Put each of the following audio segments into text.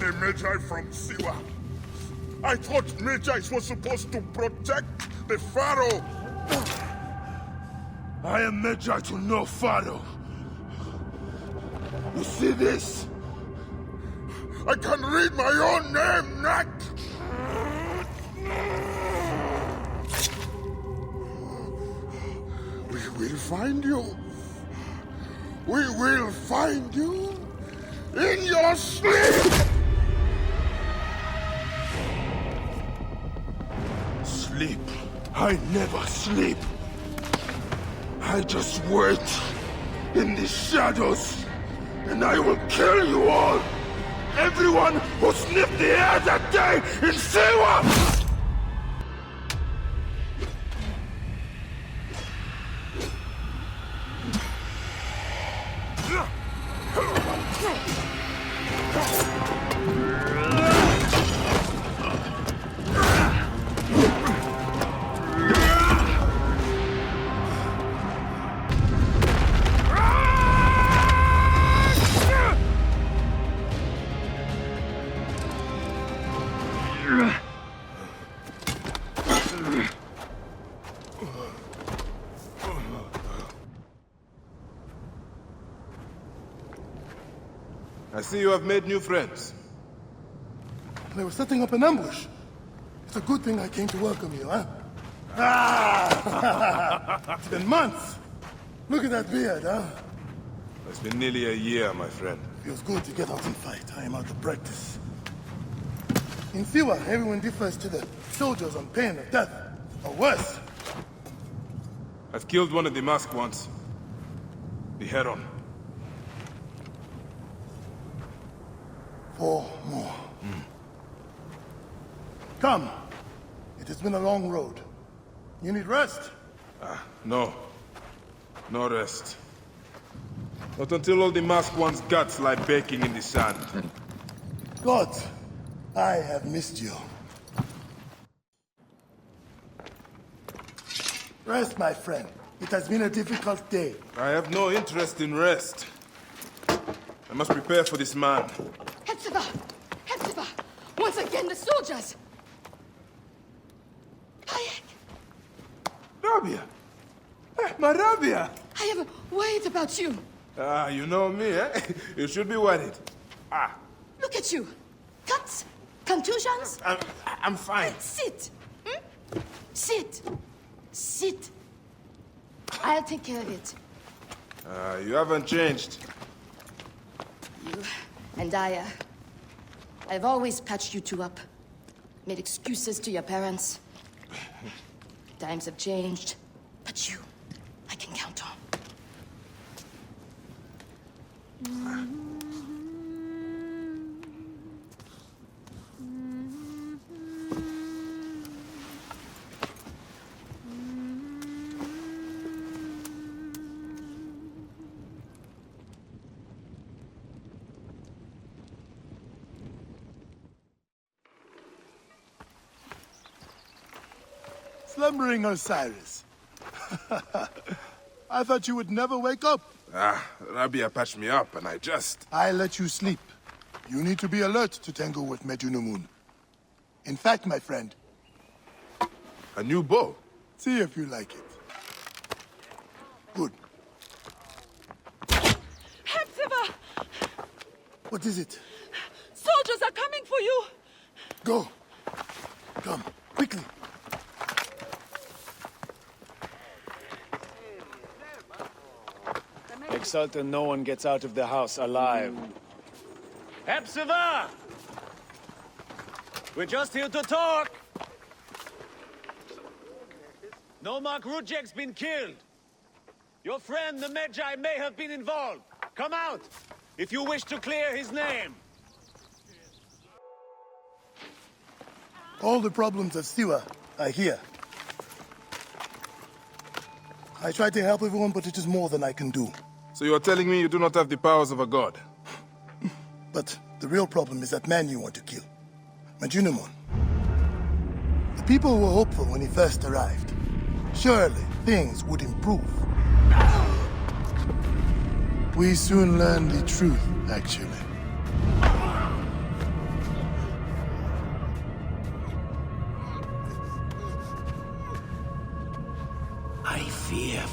a Magi from Siwa. I thought Magi's were supposed to protect the Pharaoh. I am Magi to no Pharaoh. You see this? I can read my own name, Nak! We will find you. We will find you in your sleep! Sleep? I never sleep. I just wait in the shadows, and I will kill you all! Everyone who sniffed the air that day in Siwa! I see you have made new friends. They were setting up an ambush. It's a good thing I came to welcome you, huh? Ah! It's been months. Look at that beard, huh? It's been nearly a year, my friend. Feels good to get out and fight. I am out of practice. In Siwa, everyone defers to the soldiers on pain of death, or worse. I've killed one of the masked ones. The Heron. 4 more. Come. It has been a long road. You need rest? No. No rest. Not until all the masked ones' guts lie baking in the sand. God, I have missed you. Rest, my friend. It has been a difficult day. I have no interest in rest. I must prepare for this man. Hepzibah! Hepzibah! Once again, the soldiers! Hayek! Rabia! My Rabia! I am worried about you. You know me, eh? You should be worried. Look at you. Cuts? Contusions? I'm fine. Sit. Sit. Sit. I'll take care of it. You haven't changed. You and I've always patched you two up. Made excuses to your parents. Times have changed, but you, I can count on. Slumbering Osiris. I thought you would never wake up. Rabia patched me up and I let you sleep. You need to be alert to tangle with Medunamun. In fact, my friend, A new bow? see if you like it. Good. Hepzibah! What is it? Soldiers are coming for you! Go. Come, quickly. Make certain no one gets out of the house alive. Hepzibah! We're just here to talk! Nomak Rujek's been killed. Your friend, the Magi, may have been involved. Come out, if you wish to clear his name. All the problems of Siwa are here. I try to help everyone, but it is more than I can do. So you're telling me you do not have the powers of a god? But the real problem is that man you want to kill. Medunamun. The people were hopeful when he first arrived. Surely things would improve. We soon learned the truth, actually.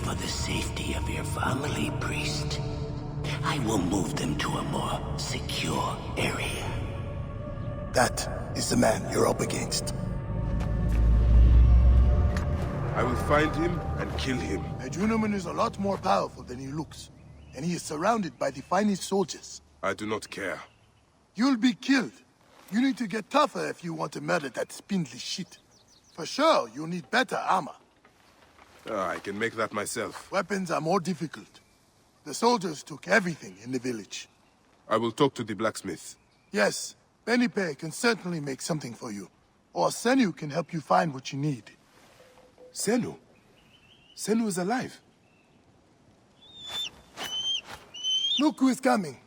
for the safety of your family, priest. I will move them to a more secure area. That is the man you're up against. I will find him and kill him. Medunaman is a lot more powerful than he looks, and he is surrounded by the finest soldiers. I do not care. You'll be killed. You need to get tougher if you want to murder that spindly shit. For sure, you'll need better armor. I can make that myself. Weapons are more difficult. The soldiers took everything in the village. I will talk to the blacksmith. Yes, Benipe can certainly make something for you. Or Senu can help you find what you need. Senu? Senu is alive. Look who is coming.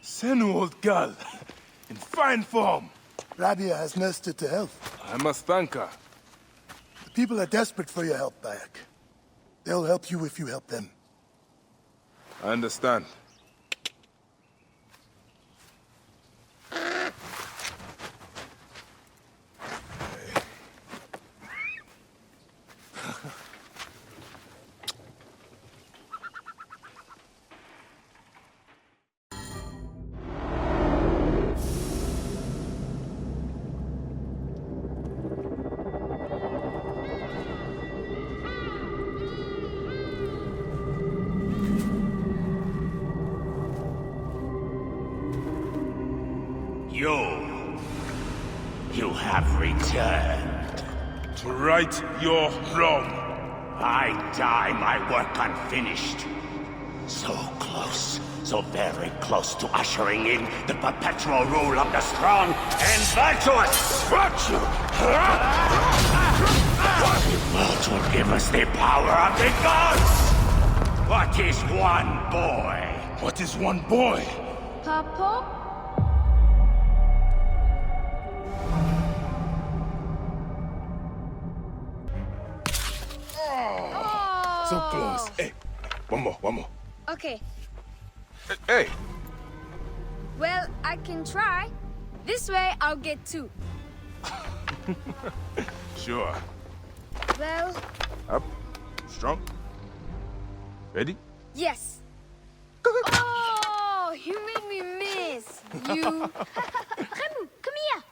Senu, old girl. In fine form. Rabia has nursed her to health. I must thank her. The people are desperate for your help, Bayek. They'll help you if you help them. I understand. You have returned. To right your wrong. I die my work unfinished. So close, so very close to ushering in the perpetual rule of the strong and virtuous. Virtue! What will give us the power of the gods? What is one boy? What is one boy? Papa? So close. Hey, one more. Okay. Hey! Well, I can try. This way, I'll get two. Sure. Well, Up. Strong. Ready? yes. Oh, you made me miss. You. Remu, come here.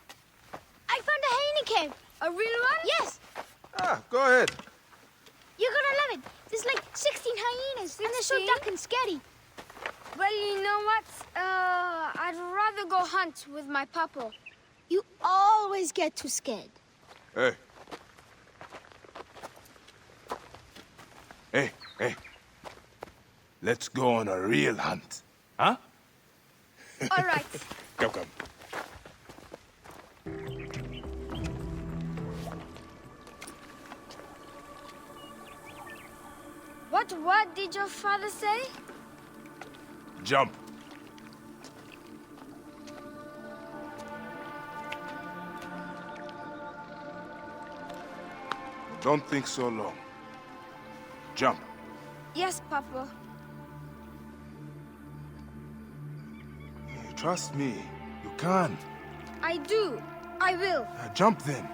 I found a hyena cave. A real one? Yes, Go ahead. you're gonna love it. There's like 16 hyenas, and they're so 16? dark and scary. Well, you know what? I'd rather go hunt with my papa. You always get too scared. Hey. Hey. Let's go on a real hunt. Huh? All right. Come. What did your father say? Jump. Don't think so long. Jump. Yes, Papa. Trust me. You can. I do. I will. Jump then.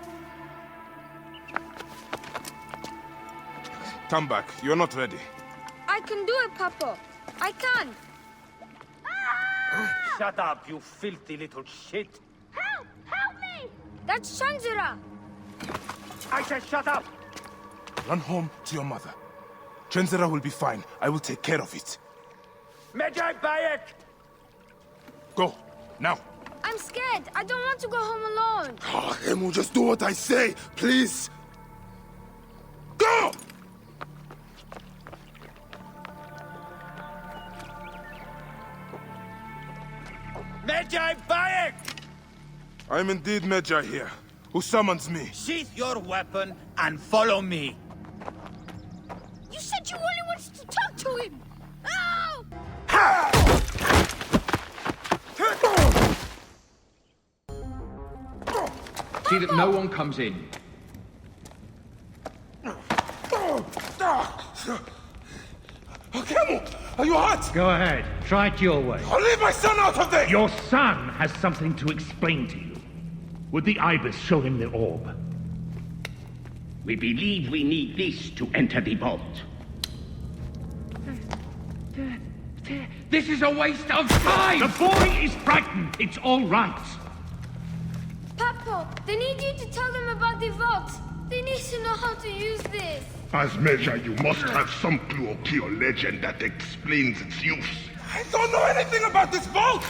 Come back. You're not ready. I can do it, Papa. I can. Shut up, you filthy little shit. Help! Help me! That's Shanzira. I said shut up! Run home to your mother. Trenzera will be fine. I will take care of it. Medjay Bayek! Go. Now. I'm scared. I don't want to go home alone. Emu, just do what I say, please. Go! Medjay Bayek! I'm indeed Medjay here. Who summons me? Sheath your weapon and follow me. You said you only wanted to talk to him! Oh! See that no one comes in. Emu, are you hurt? Go ahead. Try it your way. I'll leave my son out of there! Your son has something to explain to you. Would the Ibis show him the orb? We believe we need this to enter the vault. This is a waste of time! The boy is frightened. It's all right. Papa, they need you to tell them about the vault. They need to know how to use this. As measure, you must have some clue or key or legend that explains its use. I don't know anything about this vault!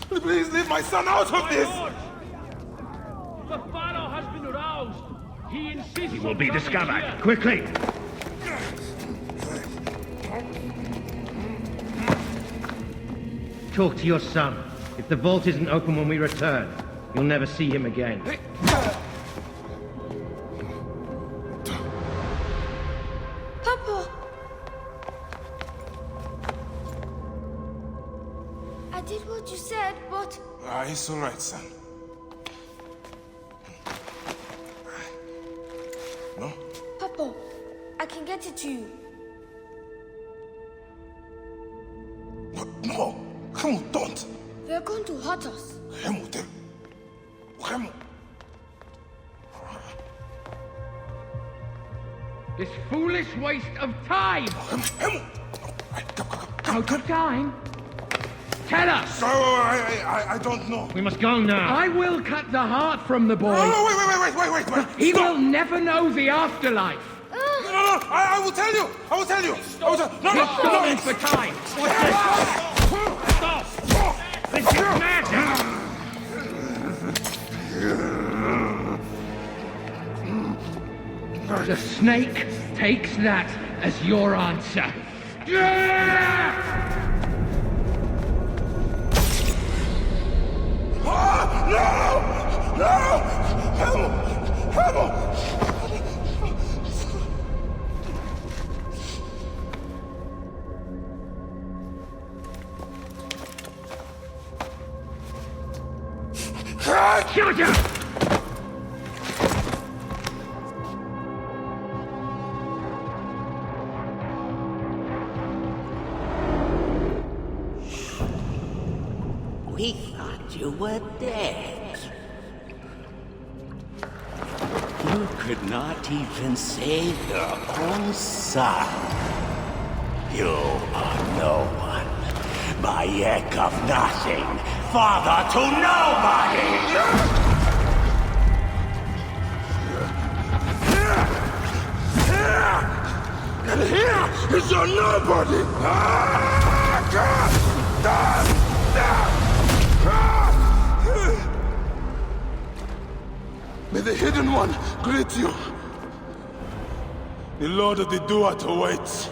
Please leave my son out of this! The Pharaoh has been aroused. He insists He will be discovered. Quickly! Talk to your son. If the vault isn't open when we return, you'll never see him again. Papa! I did what you said, but... It's all right, son. No? Papa, I can get it to you. No! Remo, don't! They're going to hurt us. Remo, Remo! This foolish waste of time! Remo! Out of time? Tell us! I don't know. We must go now. I will cut the heart from the boy. No, wait! He will never know the afterlife. No, I will tell you! I will tell you! He's stalling for time. Stop! This is mad! The snake takes that as your answer. Shut up! We thought you were dead. You could not even save your own son. You are no one. Bayek of nothing. Father to nobody! And here is your nobody! May the Hidden One greet you. The Lord of the Duat awaits.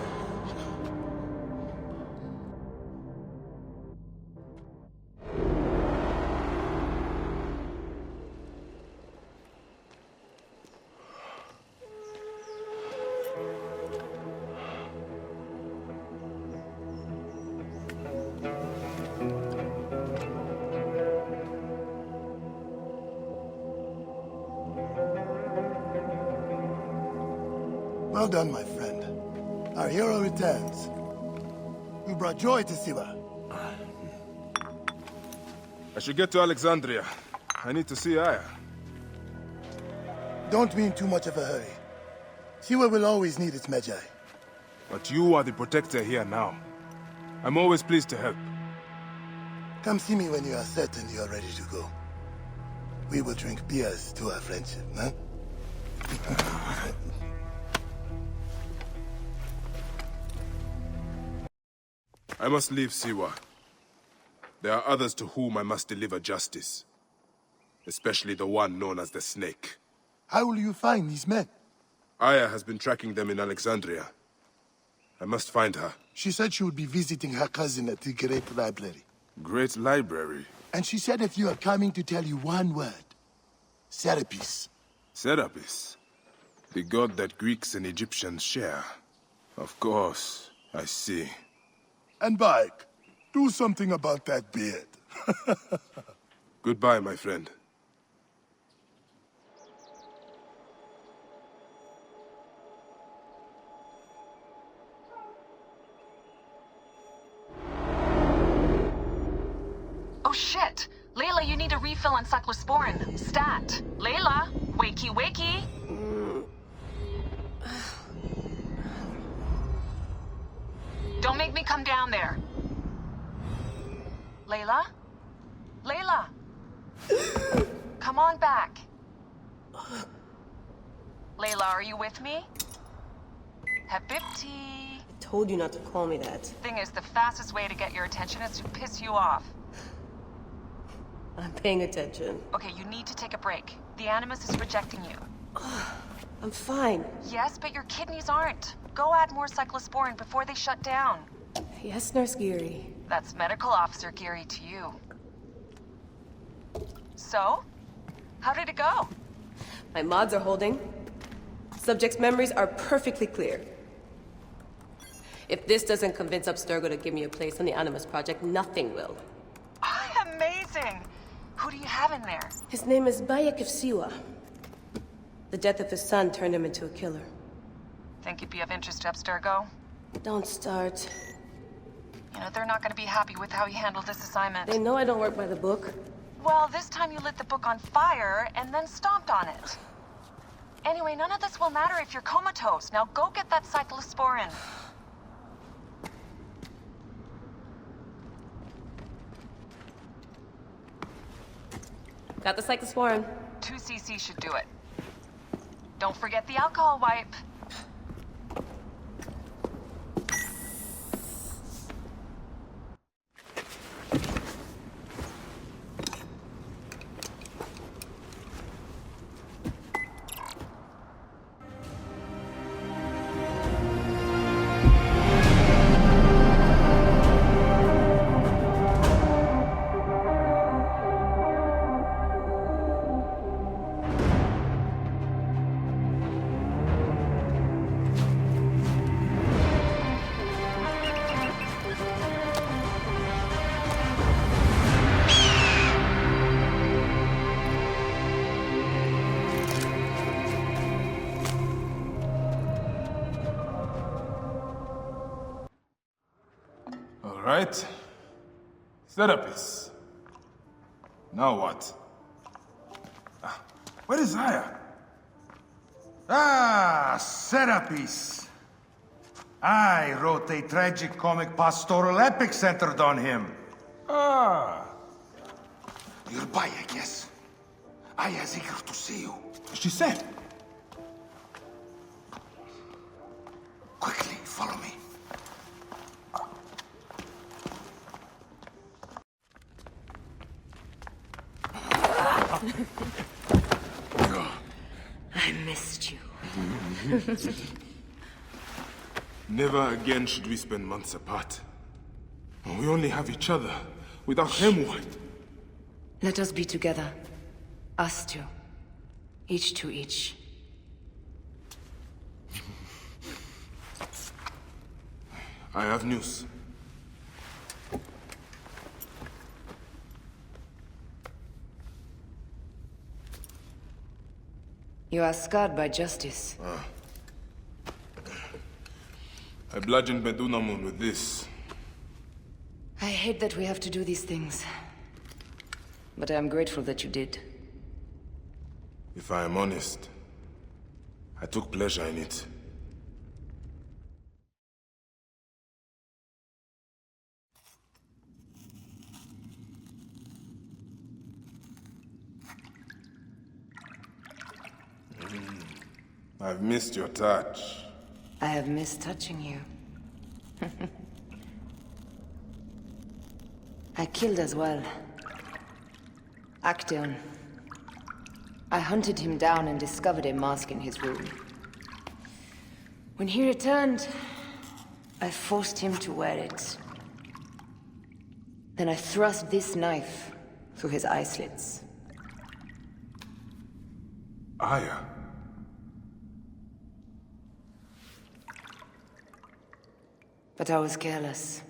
Well done, my friend. Our hero returns. We brought joy to Siwa. I should get to Alexandria. I need to see Aya. Don't be in too much of a hurry. Siwa will always need its Magi. But you are the protector here now. I'm always pleased to help. Come see me when you are certain you are ready to go. We will drink beers to our friendship, huh? I must leave Siwa. There are others to whom I must deliver justice. Especially the one known as the Snake. How will you find these men? Aya has been tracking them in Alexandria. I must find her. She said she would be visiting her cousin at the Great Library. Great Library? And she said if you are coming to tell you one word. Serapis. Serapis? The god that Greeks and Egyptians share. Of course, I see. And Bayek, do something about that beard. Goodbye, my friend. Oh shit! Layla, you need a refill on cyclosporin. Stat. Layla, wakey wakey. Don't make me come down there. Layla? Layla! Come on back. Layla, are you with me? Habibti. I told you not to call me that. Thing is, the fastest way to get your attention is to piss you off. I'm paying attention. Okay, you need to take a break. The Animus is rejecting you. I'm fine. Yes, but your kidneys aren't. Go add more cyclosporin before they shut down. Yes, Nurse Geary. That's Medical Officer Geary to you. So? How did it go? My mods are holding. Subject's memories are perfectly clear. If this doesn't convince Abstergo to give me a place on the Animus Project, nothing will. Amazing! Who do you have in there? His name is Bayek of Siwa. The death of his son turned him into a killer. Think he'd be of interest to Abstergo? Don't start. You know, they're not gonna be happy with how he handled this assignment. They know I don't work by the book. Well, this time you lit the book on fire and then stomped on it. Anyway, none of this will matter if you're comatose. Now go get that cyclosporin. Got the cyclosporin. 2 cc should do it. Don't forget the alcohol wipe. Right? Serapis. Now what? Where is Aya? Ah, Serapis. I wrote a tragic comic pastoral epic centered on him. Ah. You're Bayek, yes? Aya's eager to see you. She said. Quickly, follow me. I missed you. Never again should we spend months apart. We only have each other. Without him, what? Let us be together. Us two. Each to each. I have news. You are scarred by justice. I bludgeoned Medunamun with this. I hate that we have to do these things. But I am grateful that you did. If I am honest, I took pleasure in it. I've missed your touch. I have missed touching you. I killed as well. Actaeon. I hunted him down and discovered a mask in his room. When he returned, I forced him to wear it. Then I thrust this knife through his eye slits. Aya. But I was careless.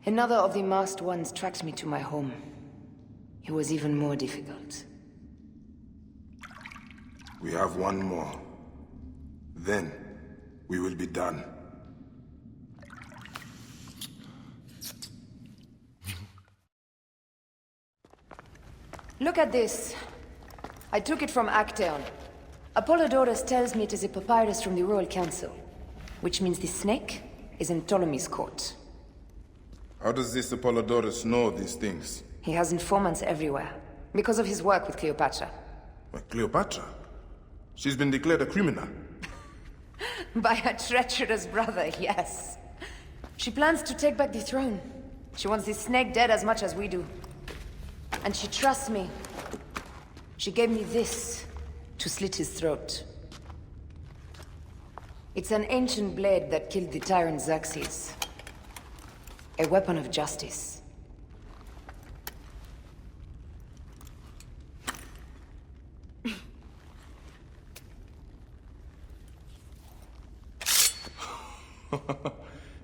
Another of the masked ones tracked me to my home. It was even more difficult. We have one more. Then, we will be done. Look at this. I took it from Actaeon. Apollodorus tells me it is a papyrus from the Royal Council. Which means the snake is in Ptolemy's court. How does this Apollodorus know these things? He has informants everywhere, because of his work with Cleopatra. But Cleopatra? She's been declared a criminal. By her treacherous brother, yes. She plans to take back the throne. She wants this snake dead as much as we do. And she trusts me. She gave me this to slit his throat. It's an ancient blade that killed the tyrant Xerxes. A weapon of justice.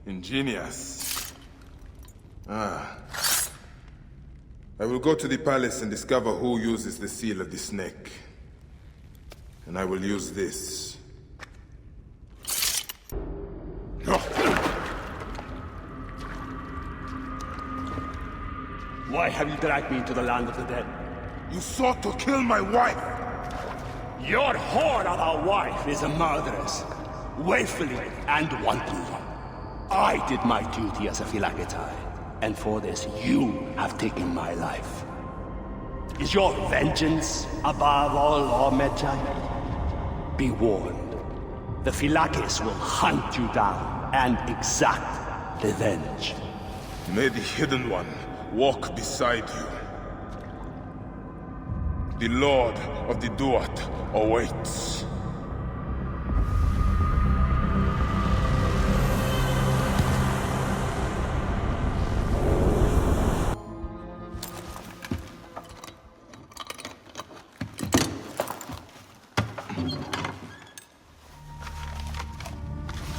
Ingenious. Ah. I will go to the palace and discover who uses the seal of the snake. And I will use this. Why have you dragged me into the land of the dead? You sought to kill my wife! Your whore of a wife is a murderess, willfully and wantonly. I did my duty as a Philaktai, and for this you have taken my life. Is your vengeance above all law, Medjay? Be warned, the Philakis will hunt you down and exact revenge. May the Hidden One walk beside you. The Lord of the Duat awaits.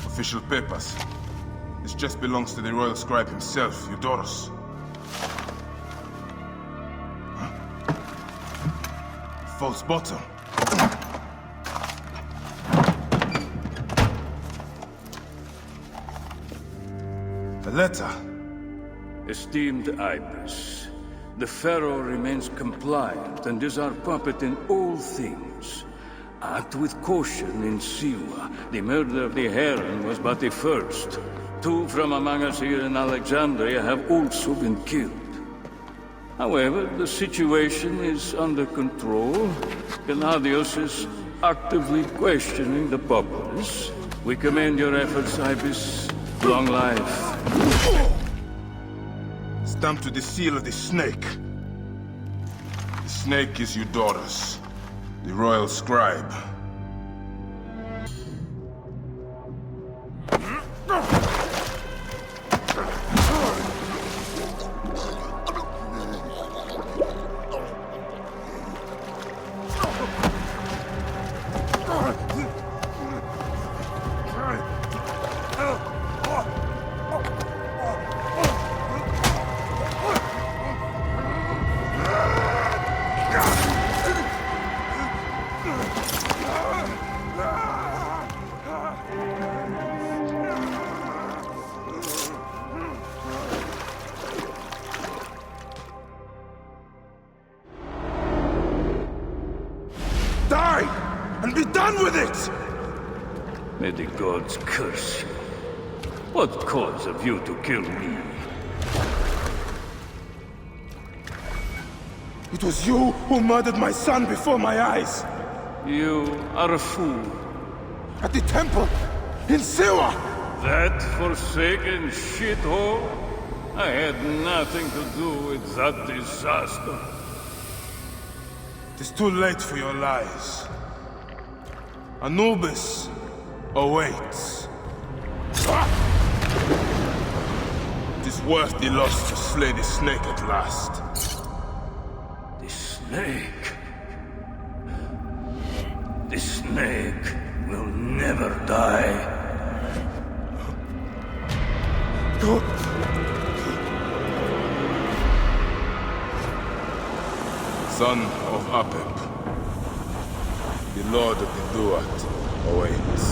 Official papers. This just belongs to the royal scribe himself, Eudorus. False bottom. A letter. Esteemed Ibis, the Pharaoh remains compliant and is our puppet in all things. Act with caution in Siwa. The murder of the Heron was but the first. 2 from among us here in Alexandria have also been killed. However, the situation is under control. Gennadios is actively questioning the populace. We commend your efforts, Ibis. Long life. Stamped with the seal of the snake. The snake is Eudorus, the royal scribe. Die! And be done with it! May the gods curse you. What cause have you to kill me? It was you who murdered my son before my eyes! You are a fool. At the temple! In Siwa! That forsaken shithole? I had nothing to do with that disaster. It is too late for your lies. Anubis awaits. It is worth the loss to slay the snake at last. The snake? The snake will never die. Son of Apep, the Lord of the Duat awaits.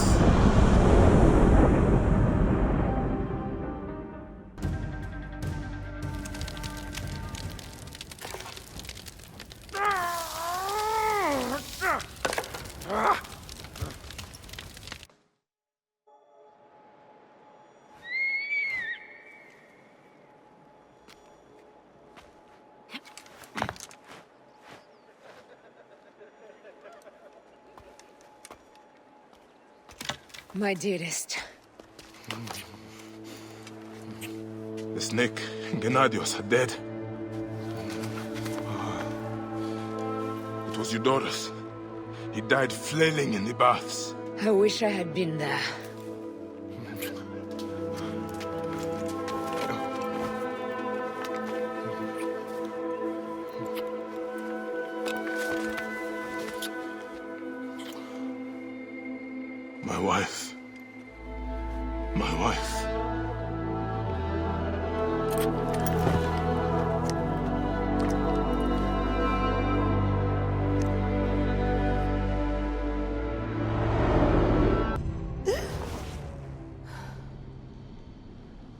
My dearest. The snake, Gennadios, are dead. It was Eudorus. He died flailing in the baths. I wish I had been there. My wife. My wife.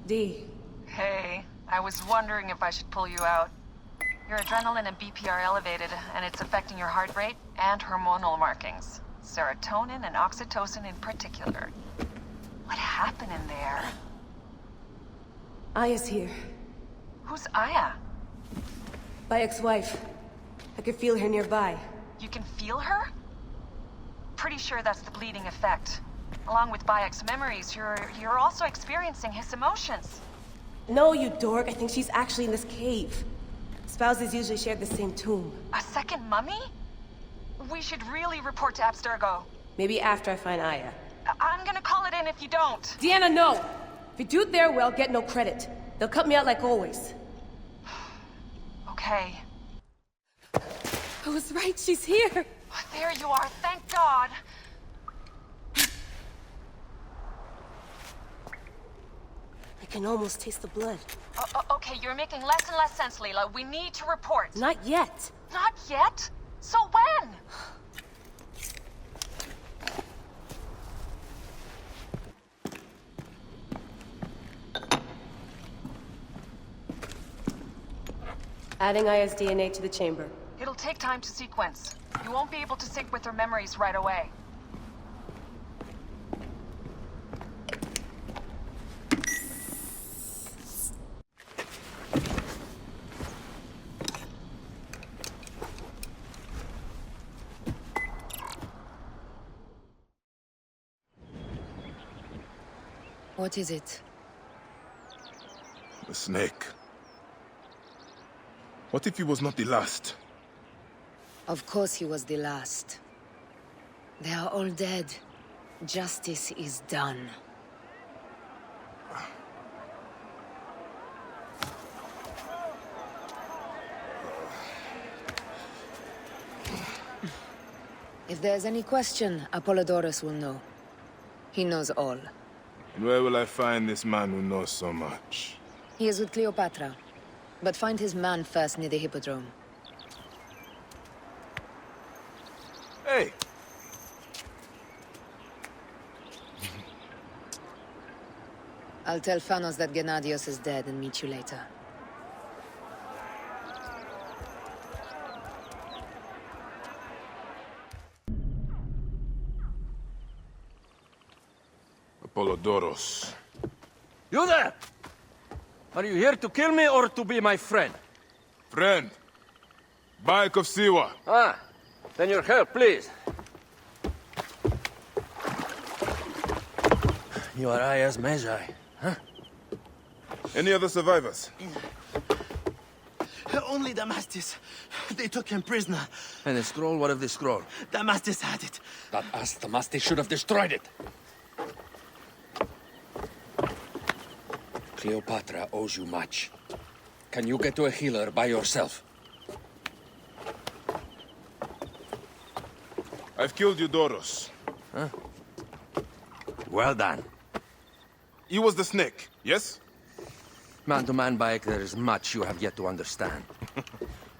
D. Hey, I was wondering if I should pull you out. Your adrenaline and BP are elevated, and it's affecting your heart rate and hormonal markings. Serotonin and oxytocin in particular. What happened in there? Aya's here. Who's Aya? My ex-wife. I could feel her nearby. You can feel her? Pretty sure that's the bleeding effect. Along with Bayek's memories, you're also experiencing his emotions. No, you dork. I think she's actually in this cave. Spouses usually share the same tomb. A second mummy? We should really report to Abstergo. Maybe after I find Aya. I'm gonna call it in if you don't. Deanna, no! If you do it there, well, get no credit. They'll cut me out like always. Okay. I was right, she's here! Oh, there you are, thank God! I can almost taste the blood. Okay, you're making less and less sense, Leela. We need to report. Not yet. Not yet? So when? Adding Aya's DNA to the chamber. It'll take time to sequence. You won't be able to sync with her memories right away. What is it? The snake. What if he was not the last? Of course he was the last. They are all dead. Justice is done. If there's any question, Apollodorus will know. He knows all. And where will I find this man who knows so much? He is with Cleopatra. But find his man first near the Hippodrome. Hey! I'll tell Phanos that Gennadios is dead and meet you later. Apollodorus. You there! Are you here to kill me or to be my friend? Friend. Bayek of Siwa. Ah, then your help, please. You are Aya's Magi, huh? Any other survivors? Only Damastis. They took him prisoner. And the scroll? What of the scroll? Damastis had it. That ass Damastis should have destroyed it. Cleopatra owes you much. Can you get to a healer by yourself? I've killed Eudorus. Huh? Well done. He was the snake, yes? Man to man, Bayek, there is much you have yet to understand.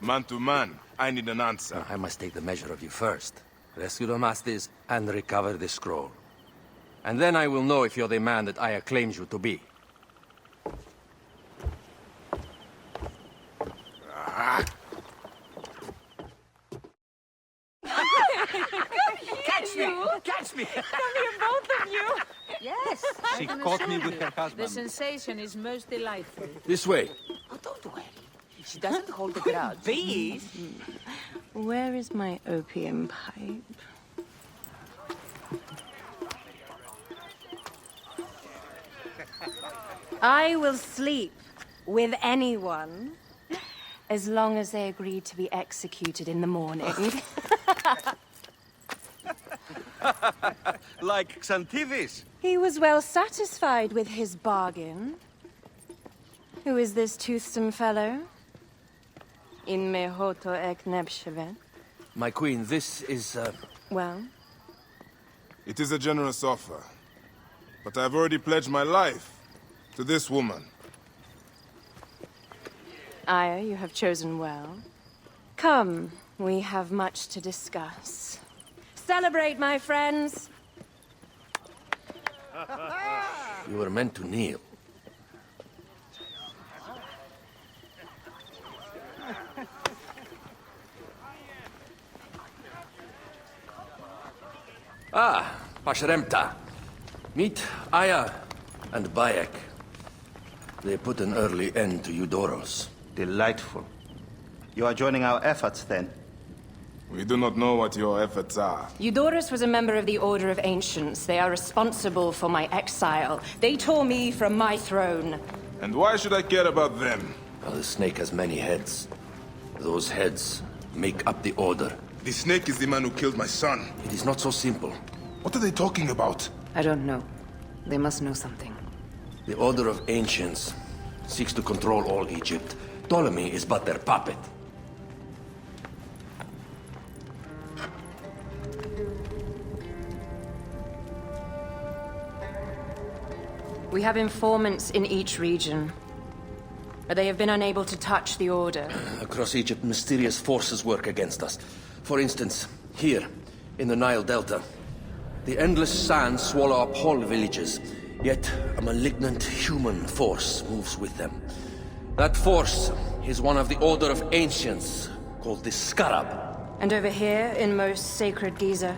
Man to man, I need an answer. I must take the measure of you first. Rescue Damastis and recover the scroll. And then I will know if you're the man that Aya claims you to be. Catch me! Catch me! Come here, both of you! Yes. She caught me with her husband. The sensation is most delightful. This way. Oh, don't worry. She doesn't hold a grudge. Please. Where is my opium pipe? I will sleep with anyone, as long as they agree to be executed in the morning. Like Xantivis. He was well satisfied with his bargain. Who is this toothsome fellow? In mehoto ek nebshevet. My queen, this is, Well? It is a generous offer. But I've already pledged my life to this woman. Aya, you have chosen well. Come, we have much to discuss. Celebrate, my friends! you were meant to kneel. Ah, Pashremta. Meet Aya and Bayek. They put an early end to Eudoros. Delightful. You are joining our efforts, then? We do not know what your efforts are. Eudoros was a member of the Order of Ancients. They are responsible for my exile. They tore me from my throne. And why should I care about them? Well, the snake has many heads. Those heads make up the Order. The snake is the man who killed my son. It is not so simple. What are they talking about? I don't know. They must know something. The Order of Ancients seeks to control all Egypt. Ptolemy is but their puppet. We have informants in each region, but they have been unable to touch the Order. Across Egypt, mysterious forces work against us. For instance, here, in the Nile Delta, the endless sands swallow up whole villages, yet a malignant human force moves with them. That force is one of the Order of Ancients, called the Scarab. And over here, in most sacred Giza?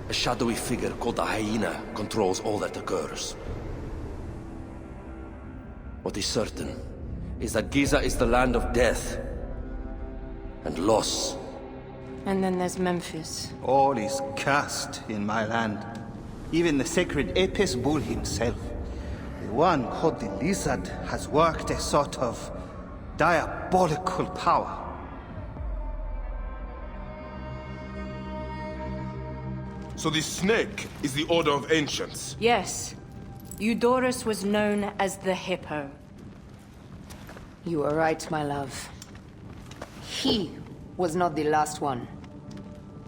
A shadowy figure called the Hyena controls all that occurs. What is certain is that Giza is the land of death and loss. And then there's Memphis. All is cursed in my land. Even the sacred Apis bull himself. The one called the Lizard has worked a sort of diabolical power. So the snake is the Order of Ancients? Yes. Eudoros was known as the Hippo. You are right, my love. He was not the last one.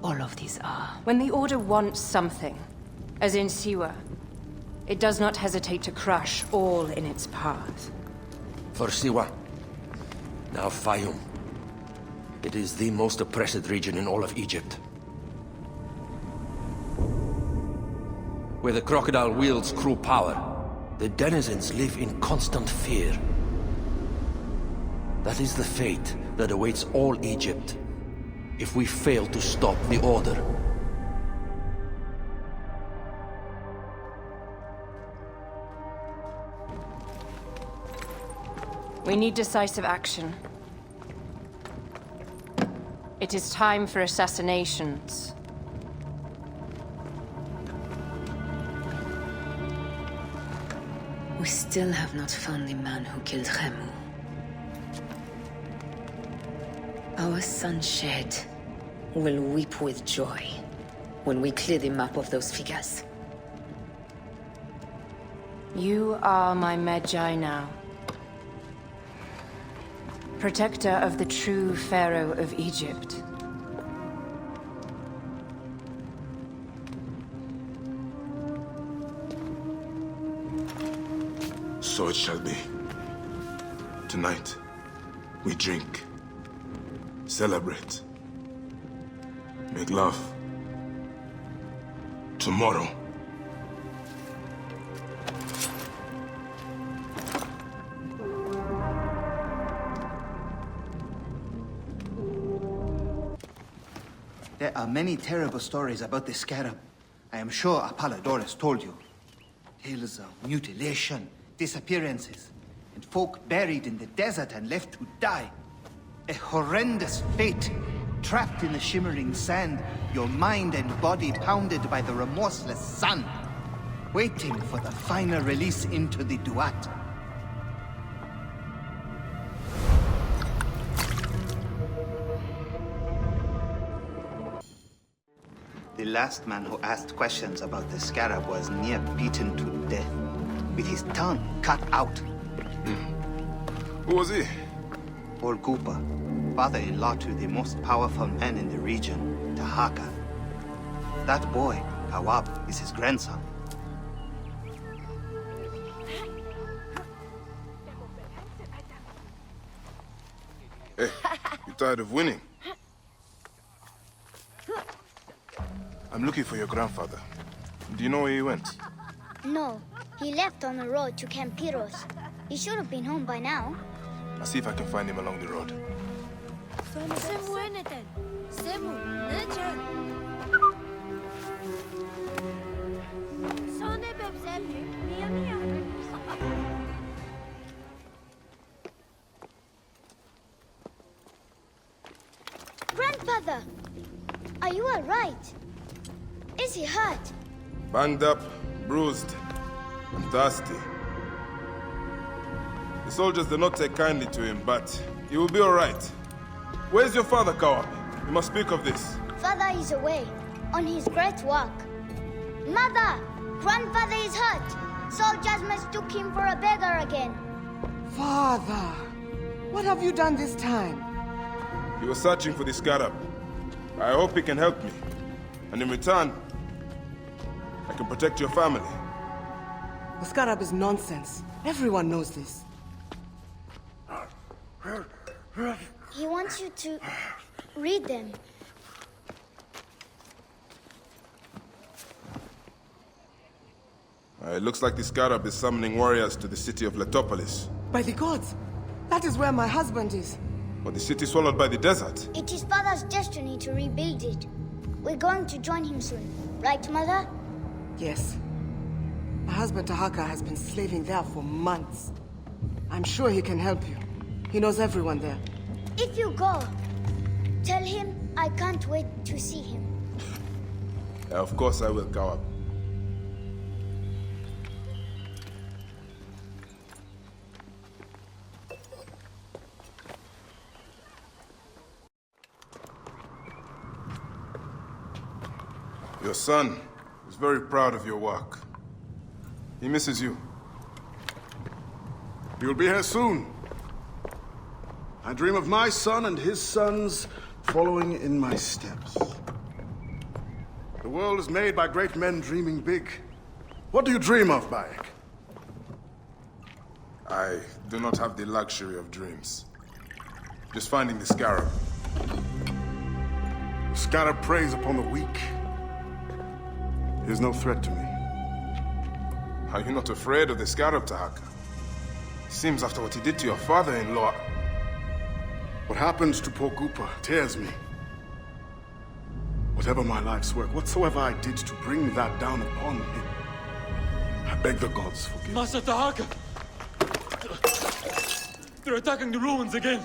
All of these are. When the Order wants something, as in Siwa, it does not hesitate to crush all in its path. For Siwa, now Fayum. It is the most oppressed region in all of Egypt. Where the crocodile wields cruel power, the denizens live in constant fear. That is the fate that awaits all Egypt if we fail to stop the Order. We need decisive action. It is time for assassinations. We still have not found the man who killed Khemu. Our son Shed will weep with joy when we clear the map of those figures. You are my Magi now. Protector of the true Pharaoh of Egypt. So it shall be. Tonight, we drink, celebrate, make love. Tomorrow, there are many terrible stories about the Scarab. I am sure Apollodorus told you. Tales of mutilation, disappearances, and folk buried in the desert and left to die. A horrendous fate, trapped in the shimmering sand, your mind and body pounded by the remorseless sun, waiting for the final release into the Duat. The last man who asked questions about the scarab was near beaten to death, with his tongue cut out. Who was he? Old Koopa, father-in-law to the most powerful man in the region, Tahaka. That boy, Kawab, is his grandson. Hey, you tired of winning? I'm looking for your grandfather. Do you know where he went? No, he left on the road to Campiros. He should have been home by now. I'll see if I can find him along the road. Grandfather, are you all right? Is he hurt? Banged up, bruised, and thirsty. The soldiers do not take kindly to him, but he will be all right. Where's your father, Kawab? We must speak of this. Father is away, on his great walk. Mother! Grandfather is hurt! Soldiers mistook him for a beggar again. Father! What have you done this time? He was searching for the scarab. I hope he can help me. And in return, I can protect your family. The scarab is nonsense. Everyone knows this. He wants you to read them. It looks like the scarab is summoning warriors to the city of Letopolis. By the gods! That is where my husband is. But the city swallowed by the desert. It is Father's destiny to rebuild it. We're going to join him soon. Right, Mother? Yes. My husband Tahaka has been slaving there for months. I'm sure he can help you. He knows everyone there. If you go, tell him I can't wait to see him. Of course I will, Kawab. Your son is very proud of your work. He misses you. You'll be here soon. I dream of my son and his sons following in my steps. The world is made by great men dreaming big. What do you dream of, Bayek? I do not have the luxury of dreams. Just finding the scarab. The scarab preys upon the weak. He is no threat to me. Are you not afraid of the scarab, Tahaka? Seems after what he did to your father-in-law. What happens to poor Koopa tears me. Whatever my life's work, whatsoever I did to bring that down upon him, I beg the gods forgive. Master Tahaka! They're attacking the ruins again!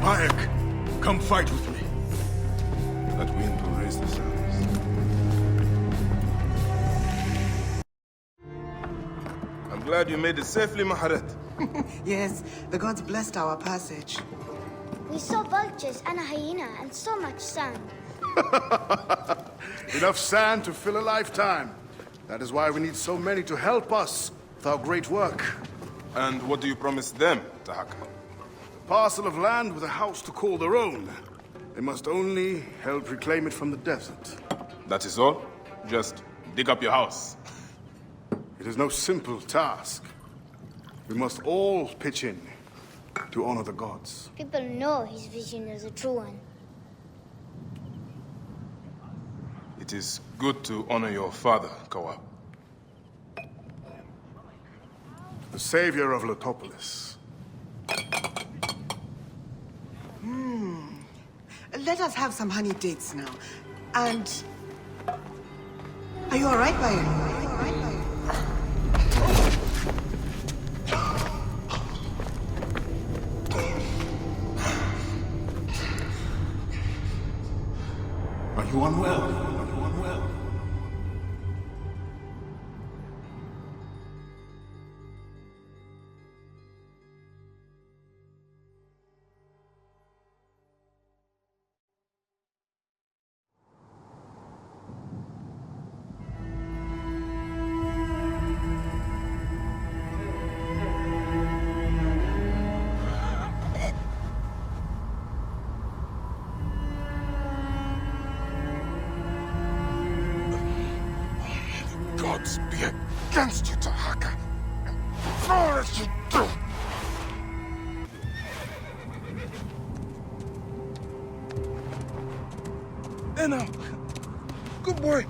Bayek, come fight with me. That wind will raise the sounds. I'm glad you made it safely, Maharet. Yes, the gods blessed our passage. We saw vultures and a hyena and so much sand. Enough sand to fill a lifetime. That is why we need so many to help us with our great work. And what do you promise them, Tahaka? A parcel of land with a house to call their own. They must only help reclaim it from the desert. That is all? Just dig up your house. It is no simple task. We must all pitch in to honor the gods. People know his vision is a true one. It is good to honor your father, Kawab. The savior of Letopolis. Let us have some honey dates now. And... Are you all right, Bayek? Are you unwell? against you, Tahaka. All that you do. There now. Good boy.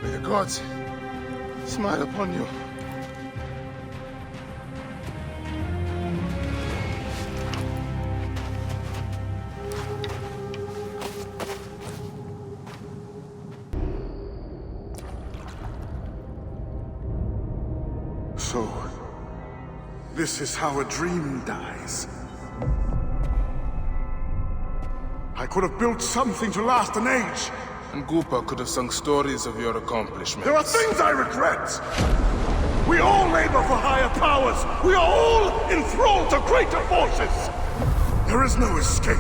May the gods smile upon you. So, this is how a dream dies. I could have built something to last an age. And Goopa could have sung stories of your accomplishments. There are things I regret. We all labor for higher powers. We are all enthralled to greater forces. There is no escape.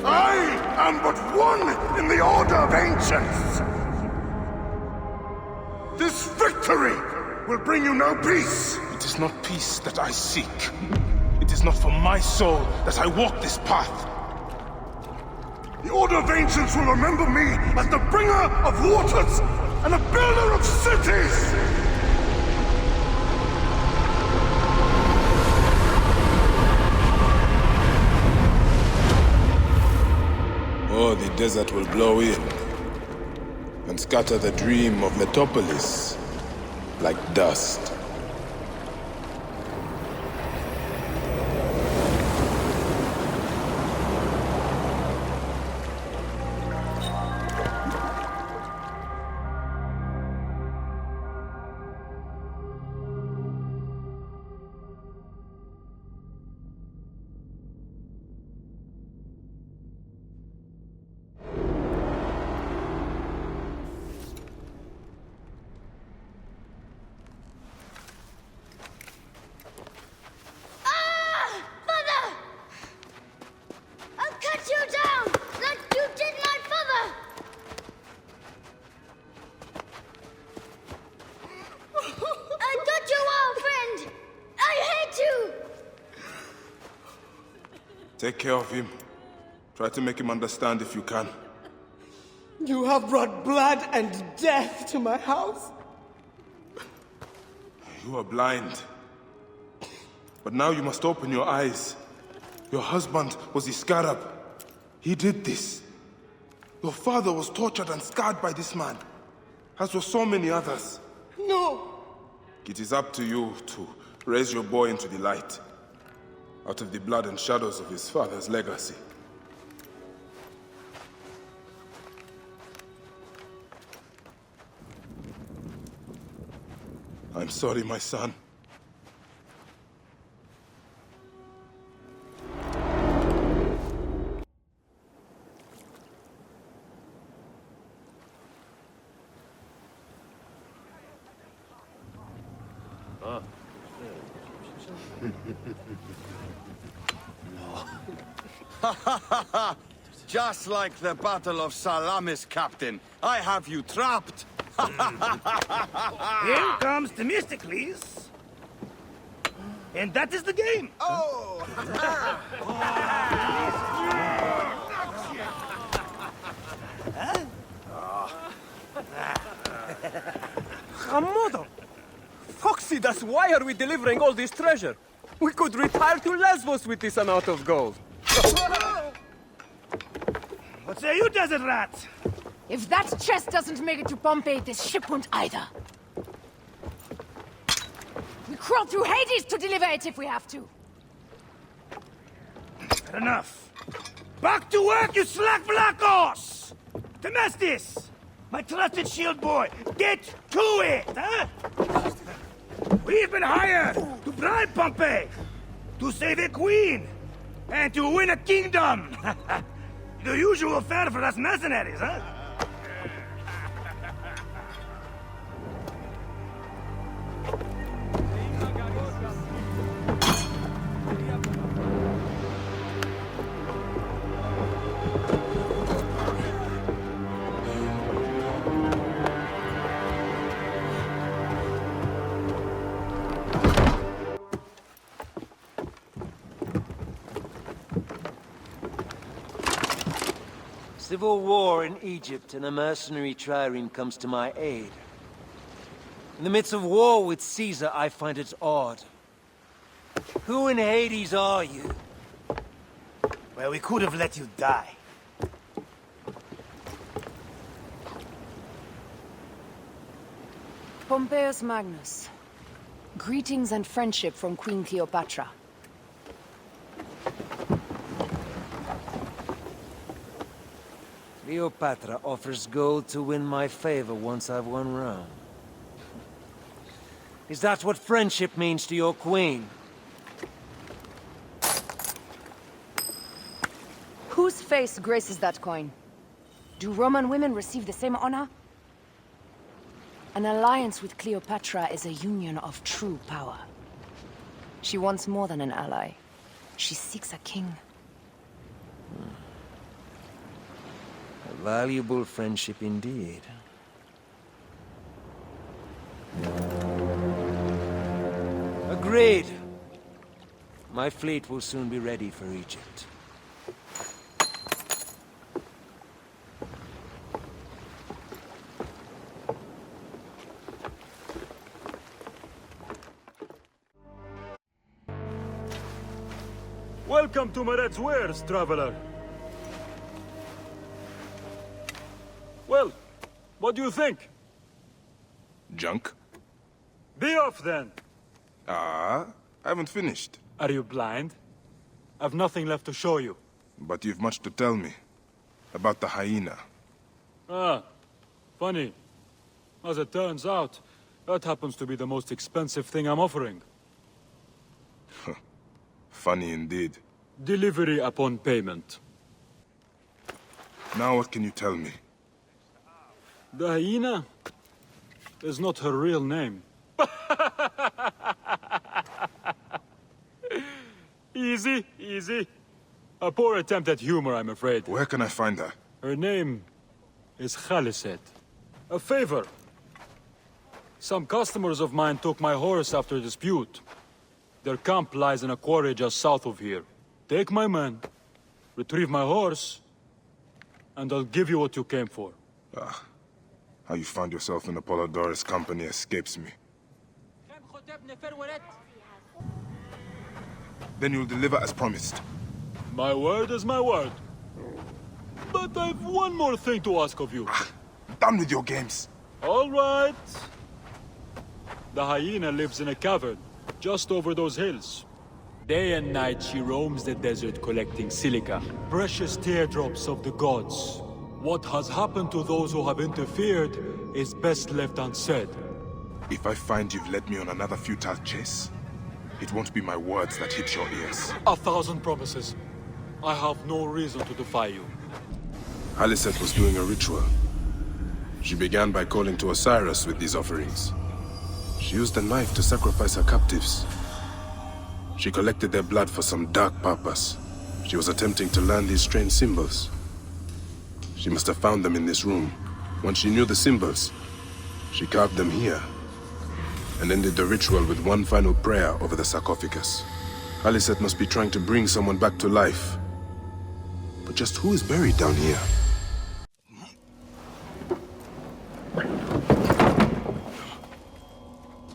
I am but one in the Order of Ancients. This victory will bring you no peace. It is not peace that I seek. It is not for my soul that I walk this path. The Order of Ancients will remember me as the bringer of waters and the builder of cities! Or the desert will blow in and scatter the dream of Metropolis like dust. Take care of him. Try to make him understand if you can. You have brought blood and death to my house. You are blind. But now you must open your eyes. Your husband was the scarab. He did this. Your father was tortured and scarred by this man, as were so many others. No! It is up to you to raise your boy into the light, out of the blood and shadows of his father's legacy. I'm sorry, my son. Just like the Battle of Salamis, Captain. I have you trapped. Here comes Themistocles. And that is the game. Oh! Hamodo! Foxy, that's why are we delivering all this treasure? We could retire to Lesbos with this amount of gold. What say you, desert rat? If that chest doesn't make it to Pompeii, this ship won't either. We crawl through Hades to deliver it if we have to. Enough. Back to work, you slack black horse! Temestis! My trusted shield boy, get to it, huh? We've been hired to bribe Pompeii, to save a queen, and to win a kingdom. The usual fare for us mercenaries, huh? Civil war in Egypt, and a mercenary trireme comes to my aid. In the midst of war with Caesar, I find it odd. Who in Hades are you? Well, we could have let you die. Pompeius Magnus. Greetings and friendship from Queen Cleopatra. Cleopatra offers gold to win my favor once I've won Rome. Is that what friendship means to your queen? Whose face graces that coin? Do Roman women receive the same honor? An alliance with Cleopatra is a union of true power. She wants more than an ally. She seeks a king. A valuable friendship indeed. Agreed. My fleet will soon be ready for Egypt. Welcome to Meret's wares, traveler. Well, what do you think? Junk? Be off then! I haven't finished. Are you blind? I've nothing left to show you. But you've much to tell me. About the hyena. Ah, funny. As it turns out, that happens to be the most expensive thing I'm offering. Funny indeed. Delivery upon payment. Now what can you tell me? The hyena is not her real name. Easy, easy. A poor attempt at humor, I'm afraid. Where can I find her? Her name is Khaliset. A favor. Some customers of mine took my horse after a dispute. Their camp lies in a quarry just south of here. Take my men, retrieve my horse, and I'll give you what you came for. How you found yourself in Apollodorus' company escapes me. Then you'll deliver as promised. My word is my word. But I've one more thing to ask of you. Done with your games. All right. The hyena lives in a cavern, just over those hills. Day and night she roams the desert collecting silica, precious teardrops of the gods. What has happened to those who have interfered is best left unsaid. If I find you've led me on another futile chase, it won't be my words that hit your ears. 1,000 promises. I have no reason to defy you. Khaliset was doing a ritual. She began by calling to Osiris with these offerings. She used a knife to sacrifice her captives. She collected their blood for some dark purpose. She was attempting to learn these strange symbols. She must have found them in this room. Once she knew the symbols, she carved them here, and ended the ritual with one final prayer over the sarcophagus. Khaliset must be trying to bring someone back to life. But just who is buried down here?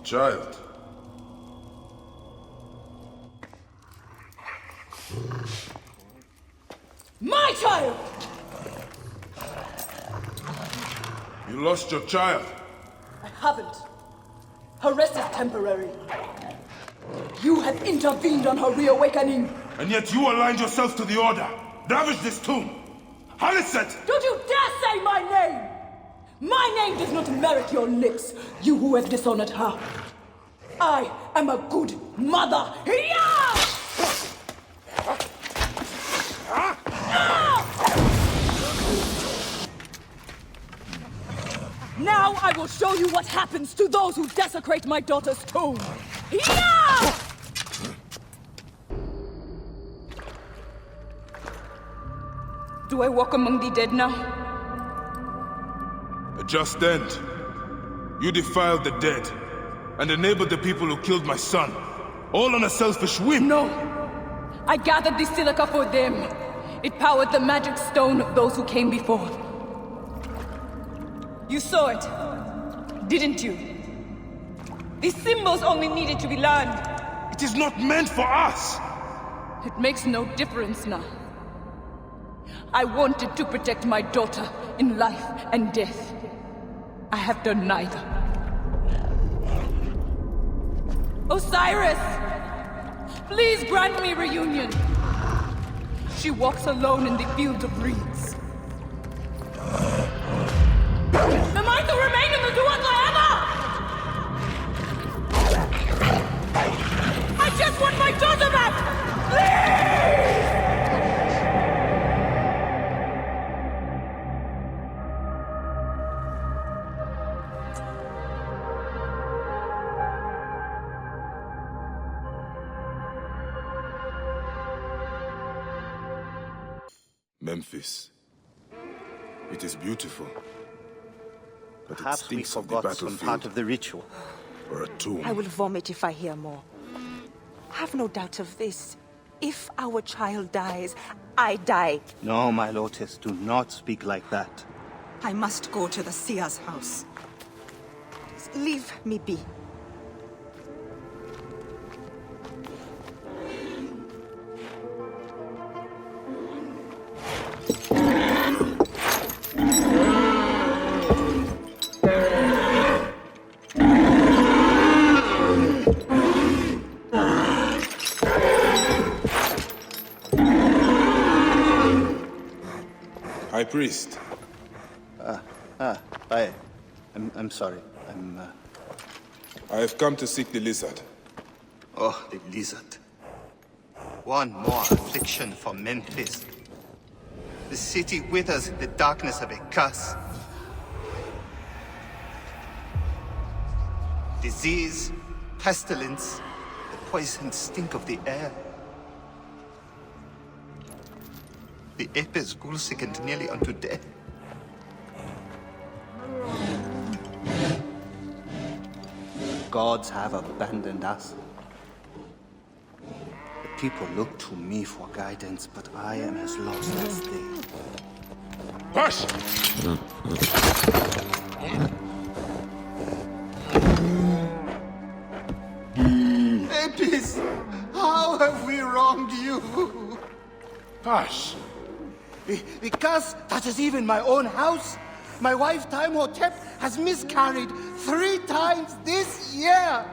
Child. My child! You lost your child. I haven't. Her rest is temporary. You have intervened on her reawakening. And yet you aligned yourself to the Order. Ravage this tomb. Khaliset! Don't you dare say my name! My name does not merit your lips, you who have dishonored her. I am a good mother. Yeah! Now I will show you what happens to those who desecrate my daughter's tomb. Yeah! Do I walk among the dead now? A just end. You defiled the dead, and enabled the people who killed my son. All on a selfish whim. No. I gathered the silica for them. It powered the magic stone of those who came before. You saw it, didn't you? These symbols only needed to be learned. It is not meant for us! It makes no difference now. I wanted to protect my daughter in life and death. I have done neither. Osiris! Please grant me reunion. She walks alone in the fields of reeds. Am I to remain in the Duat forever? I just want my daughter back! Please! Memphis. It is beautiful. But Perhaps it we stinks of the forgot some battlefield. part of the ritual. Or a tomb. I will vomit if I hear more. Have no doubt of this. If our child dies, I die. No, my Lotus, do not speak like that. I must go to the Seer's house. Leave me be. High Priest. I'm sorry. I have come to seek the lizard. Oh, the lizard. One more affliction for Memphis. The city withers in the darkness of a curse. Disease, pestilence, the poisoned stink of the air. The ape is ghoul-sickened nearly unto death. Gods have abandoned us. The people look to me for guidance, but I am as lost as they. Hush! Apis, how have we wronged you? Hush! The curse touches even my own house. My wife, Timehotep, has miscarried 3 times this year.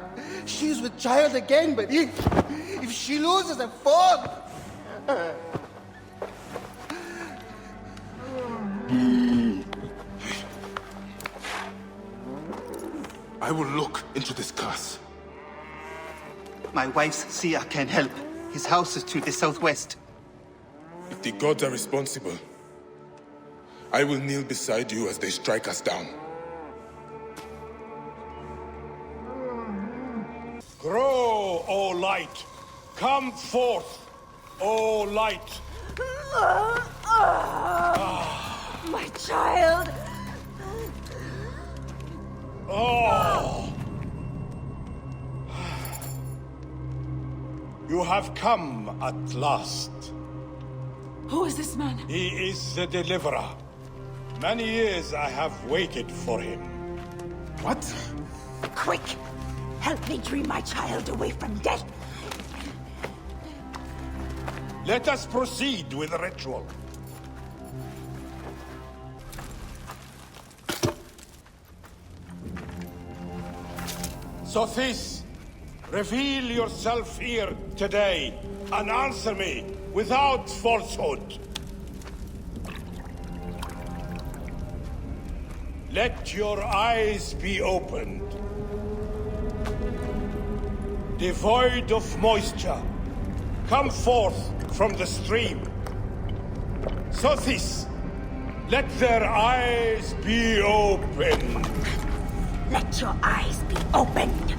She's with child again, but if she loses a 4th... I will look into this curse. My wife's seer can help. His house is to the southwest. If the gods are responsible, I will kneel beside you as they strike us down. Grow, O light! Come forth, O light! My child! Oh! You have come at last. Who is this man? He is the deliverer. Many years I have waited for him. What? Quick! Help me dream my child away from death. Let us proceed with the ritual. Sophis, reveal yourself here today and answer me without falsehood. Let your eyes be opened. Devoid of moisture, come forth from the stream. Sophis, let their eyes be opened. Let your eyes be opened.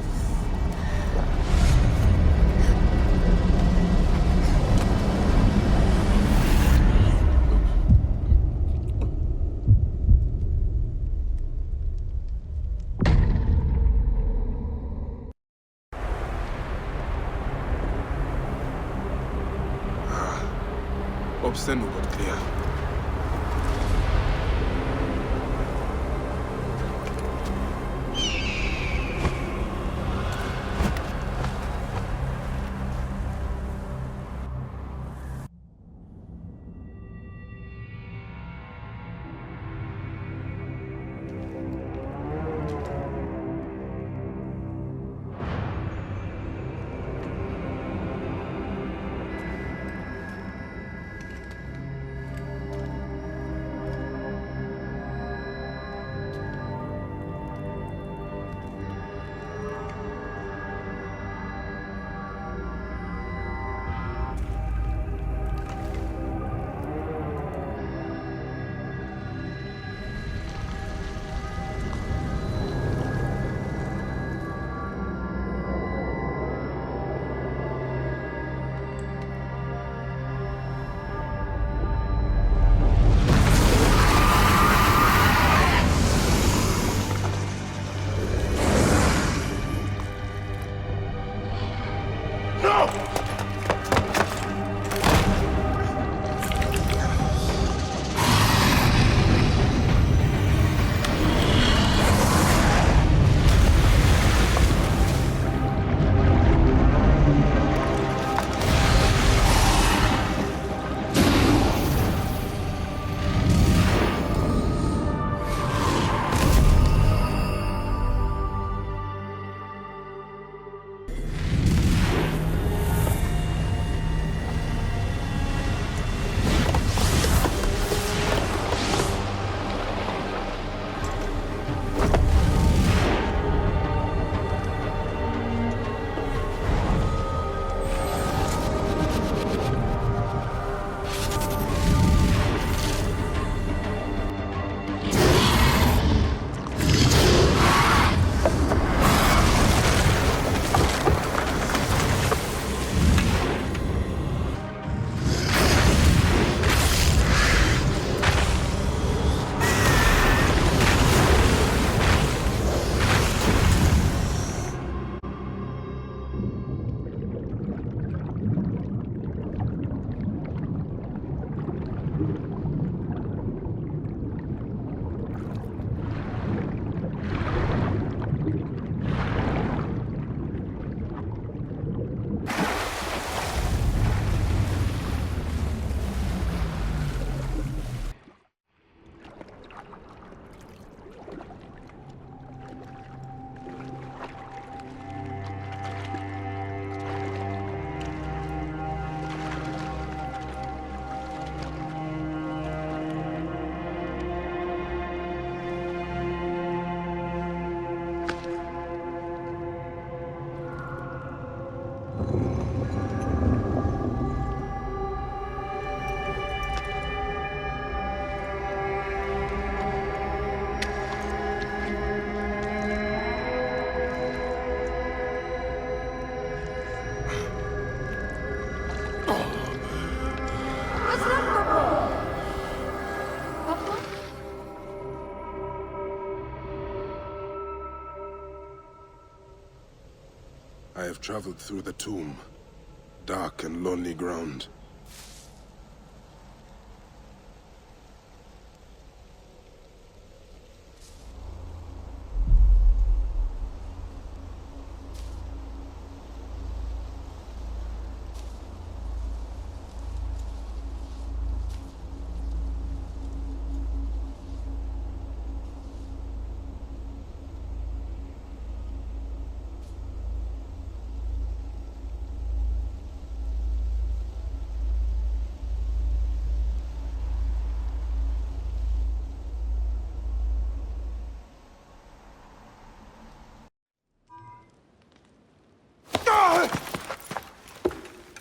Senukot clear. I have traveled through the tomb. Dark and lonely ground.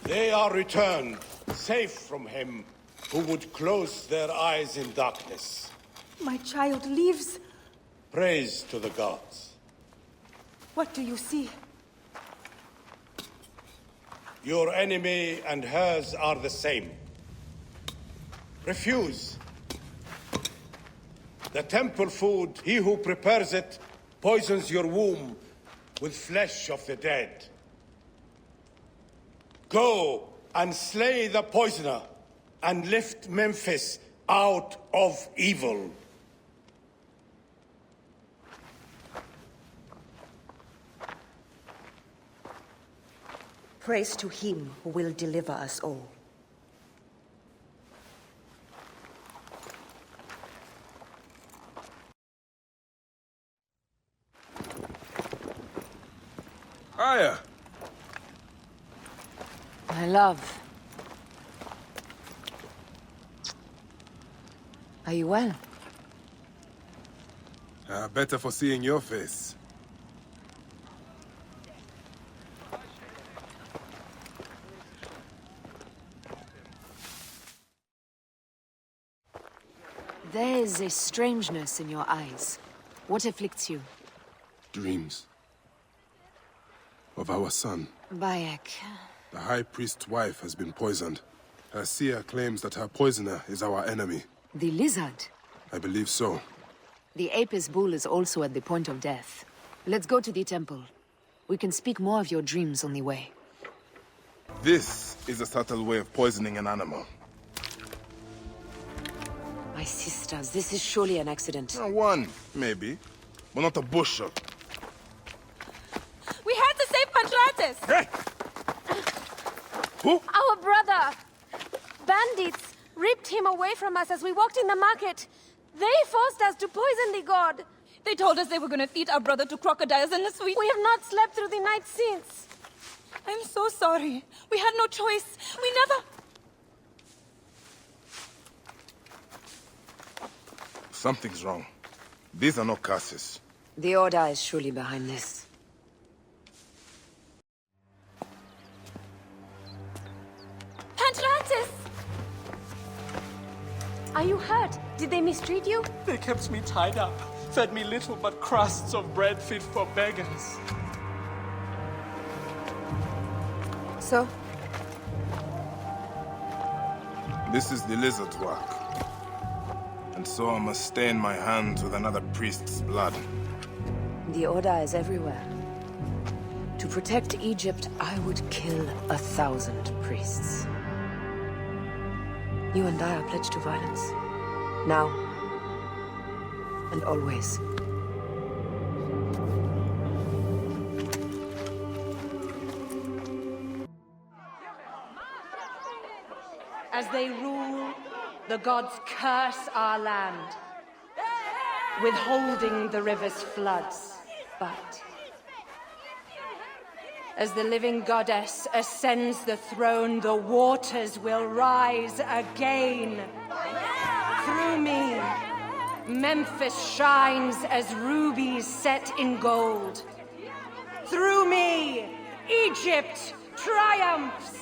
They are returned, safe from him who would close their eyes in darkness. My child lives. Praise to the gods. What do you see? Your enemy and hers are the same. Refuse. The temple food, he who prepares it, poisons your womb with flesh of the dead. Go and slay the poisoner, and lift Memphis out of evil. Praise to him who will deliver us all. Aya! My love. Are you well? Better for seeing your face. There is a strangeness in your eyes. What afflicts you? Dreams. Of our son. Bayek. The High Priest's wife has been poisoned. Her seer claims that her poisoner is our enemy. The lizard? I believe so. The Apis bull is also at the point of death. Let's go to the temple. We can speak more of your dreams on the way. This is a subtle way of poisoning an animal. My sisters, this is surely an accident. One, maybe. But not a bushel. We had to save Pantratis! Hey! Who? Our brother! Bandits ripped him away from us as we walked in the market. They forced us to poison the god. They told us they were going to feed our brother to crocodiles in the sweet. We have not slept through the night since. I'm so sorry. We had no choice. We never... Something's wrong. These are no curses. The Order is surely behind this. Pantratis! Are you hurt? Did they mistreat you? They kept me tied up, fed me little but crusts of bread fit for beggars. So? This is the lizard's work. And so I must stain my hands with another priest's blood. The Order is everywhere. To protect Egypt, I would kill 1,000 priests. You and I are pledged to violence. Now. And always. As they rule, the gods curse our land, withholding the river's floods. But as the living goddess ascends the throne, the waters will rise again. Through me, Memphis shines as rubies set in gold. Through me, Egypt triumphs.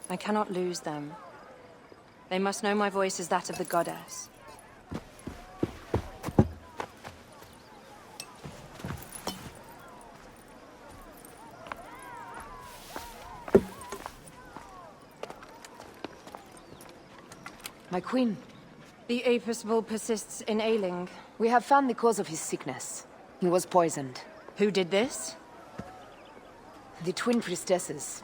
I cannot lose them. They must know my voice is that of the goddess. My queen. The Apis bull persists in ailing. We have found the cause of his sickness. He was poisoned. Who did this? The twin priestesses.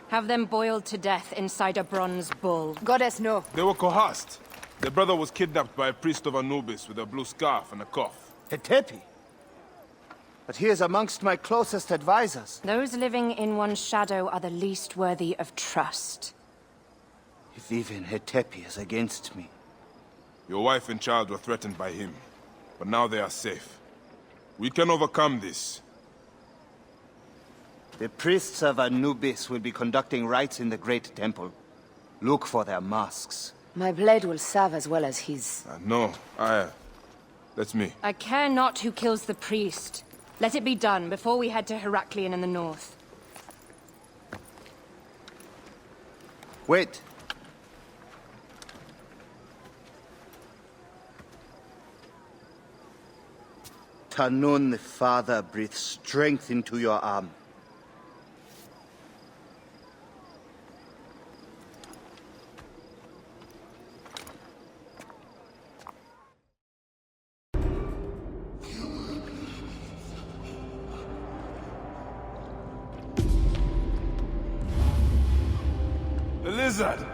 Have them boiled to death inside a bronze bull. Goddess, no. They were coerced. Their brother was kidnapped by a priest of Anubis with a blue scarf and a cough. Hetepi? But he is amongst my closest advisors. Those living in one's shadow are the least worthy of trust. If even Hetepi is against me. Your wife and child were threatened by him, but now they are safe. We can overcome this. The priests of Anubis will be conducting rites in the Great Temple. Look for their masks. My blade will serve as well as his. No, that's me. I care not who kills the priest. Let it be done before we head to Heraklion in the north. Wait. Tanun the Father breathes strength into your arm. The lizard!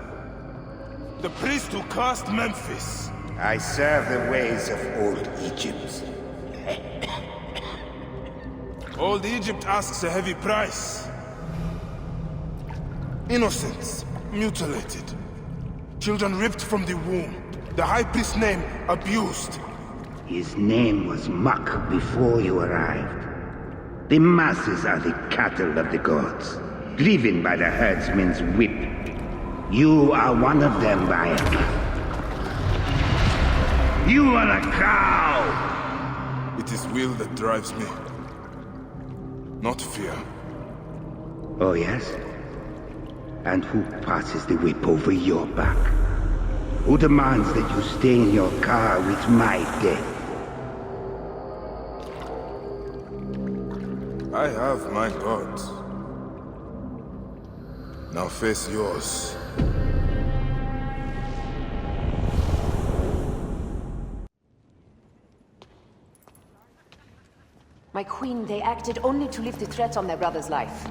The priest who cursed Memphis! I serve the ways of old Egypt. Old Egypt asks a heavy price. Innocents, mutilated. Children ripped from the womb. The high priest's name abused. His name was Muck before you arrived. The masses are the cattle of the gods, driven by the herdsman's whip. You are one of them, Bayek. You are a cow! It is will that drives me. Not fear. Oh, yes? And who passes the whip over your back? Who demands that you stay in your car with my death? I have my gods. Now face yours. My queen, they acted only to lift the threat on their brother's life.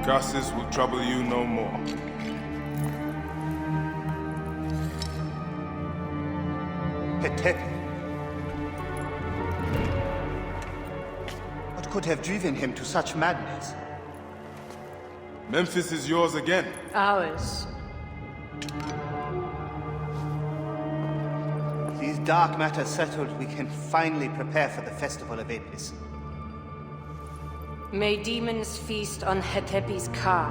Curses will trouble you no more. Hetepi. What could have driven him to such madness? Memphis is yours again. Ours. These dark matters settled, we can finally prepare for the festival of Apis. May demons feast on Hetepi's car.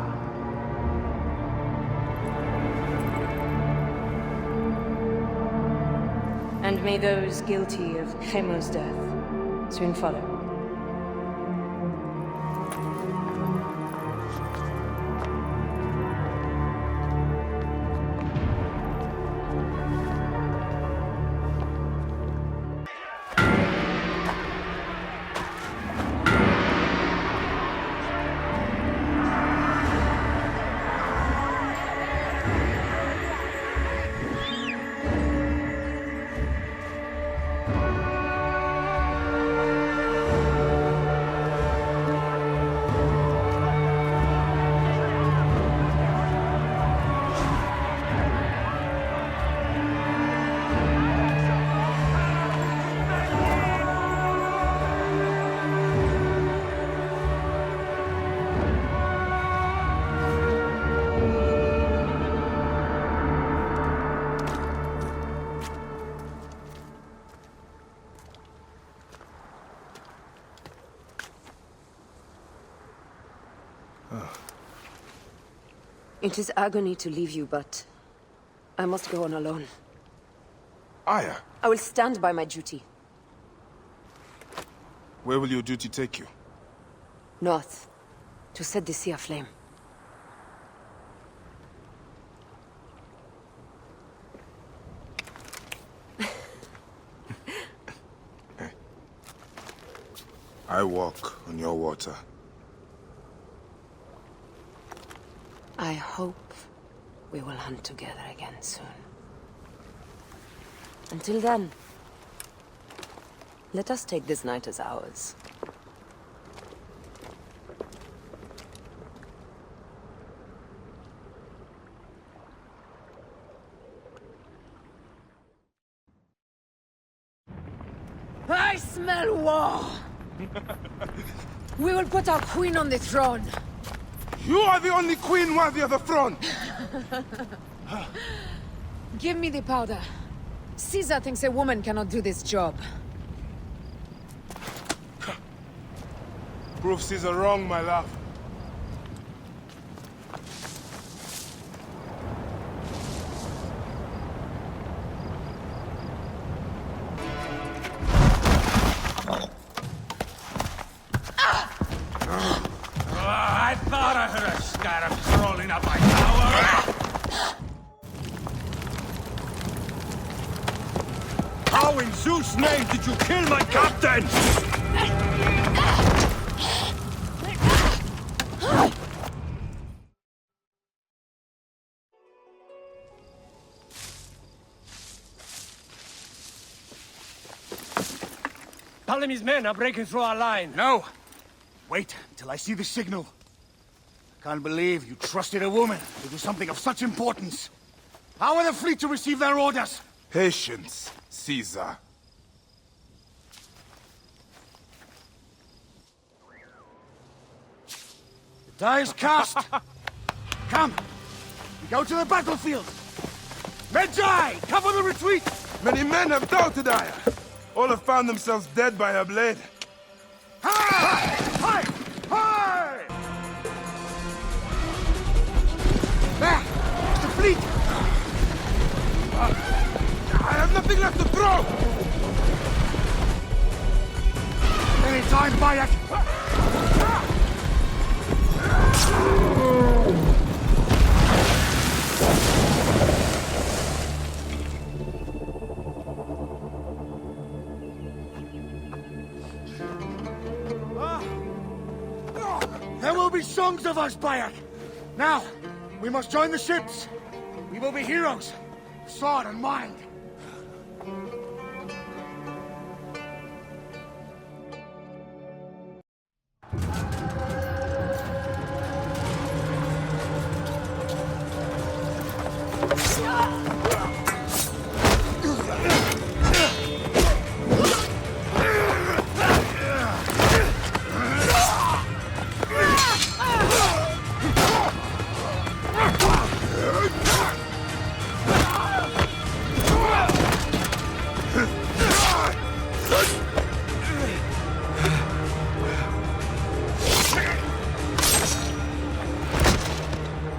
And may those guilty of Chemo's death soon follow. It is agony to leave you, but I must go on alone. Aya, I will stand by my duty. where will your duty take you? North, to set the sea aflame. I walk on your water. I hope we will hunt together again soon. Until then, let us take this night as ours. I smell war! We will put our queen on the throne. You are the only queen worthy of the throne! Give me the powder. Caesar thinks a woman cannot do this job. Prove Caesar wrong, my love. I thought I heard a scarab crawling up my tower! How in Zeus' name did you kill my captain? Ptolemy's men are breaking through our line. No! Wait till I see the signal. I can't believe you trusted a woman to do something of such importance. How are the fleet to receive their orders? Patience, Caesar. The die is cast. Come, we go to the battlefield. Medjay, cover the retreat! Many men have doubted Aya. All have found themselves dead by her blade. Hi! Hi! Hi! There! The fleet! I have nothing left to throw! Any time, Bayek! There will be songs of us, Bayek! Now, we must join the ships! We will be heroes! Sword and mind!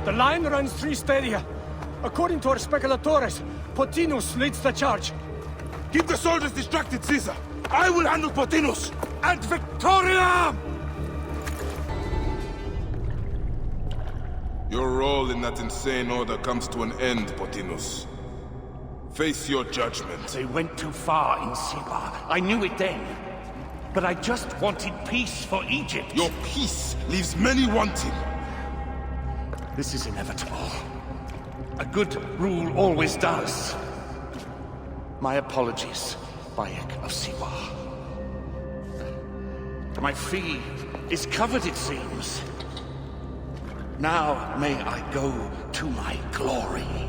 The line runs 3 stadia. According to our speculatores, Pothinus leads the charge. Keep the soldiers distracted, Caesar. I will handle Pothinus. And Victoria! Your role in that insane order comes to an end, Pothinus. Face your judgment. They went too far in Siwa. I knew it then. But I just wanted peace for Egypt. Your peace leaves many wanting. This is inevitable. A good rule always does. My apologies, Bayek of Siwa. My fee is covered, it seems. Now may I go to my glory.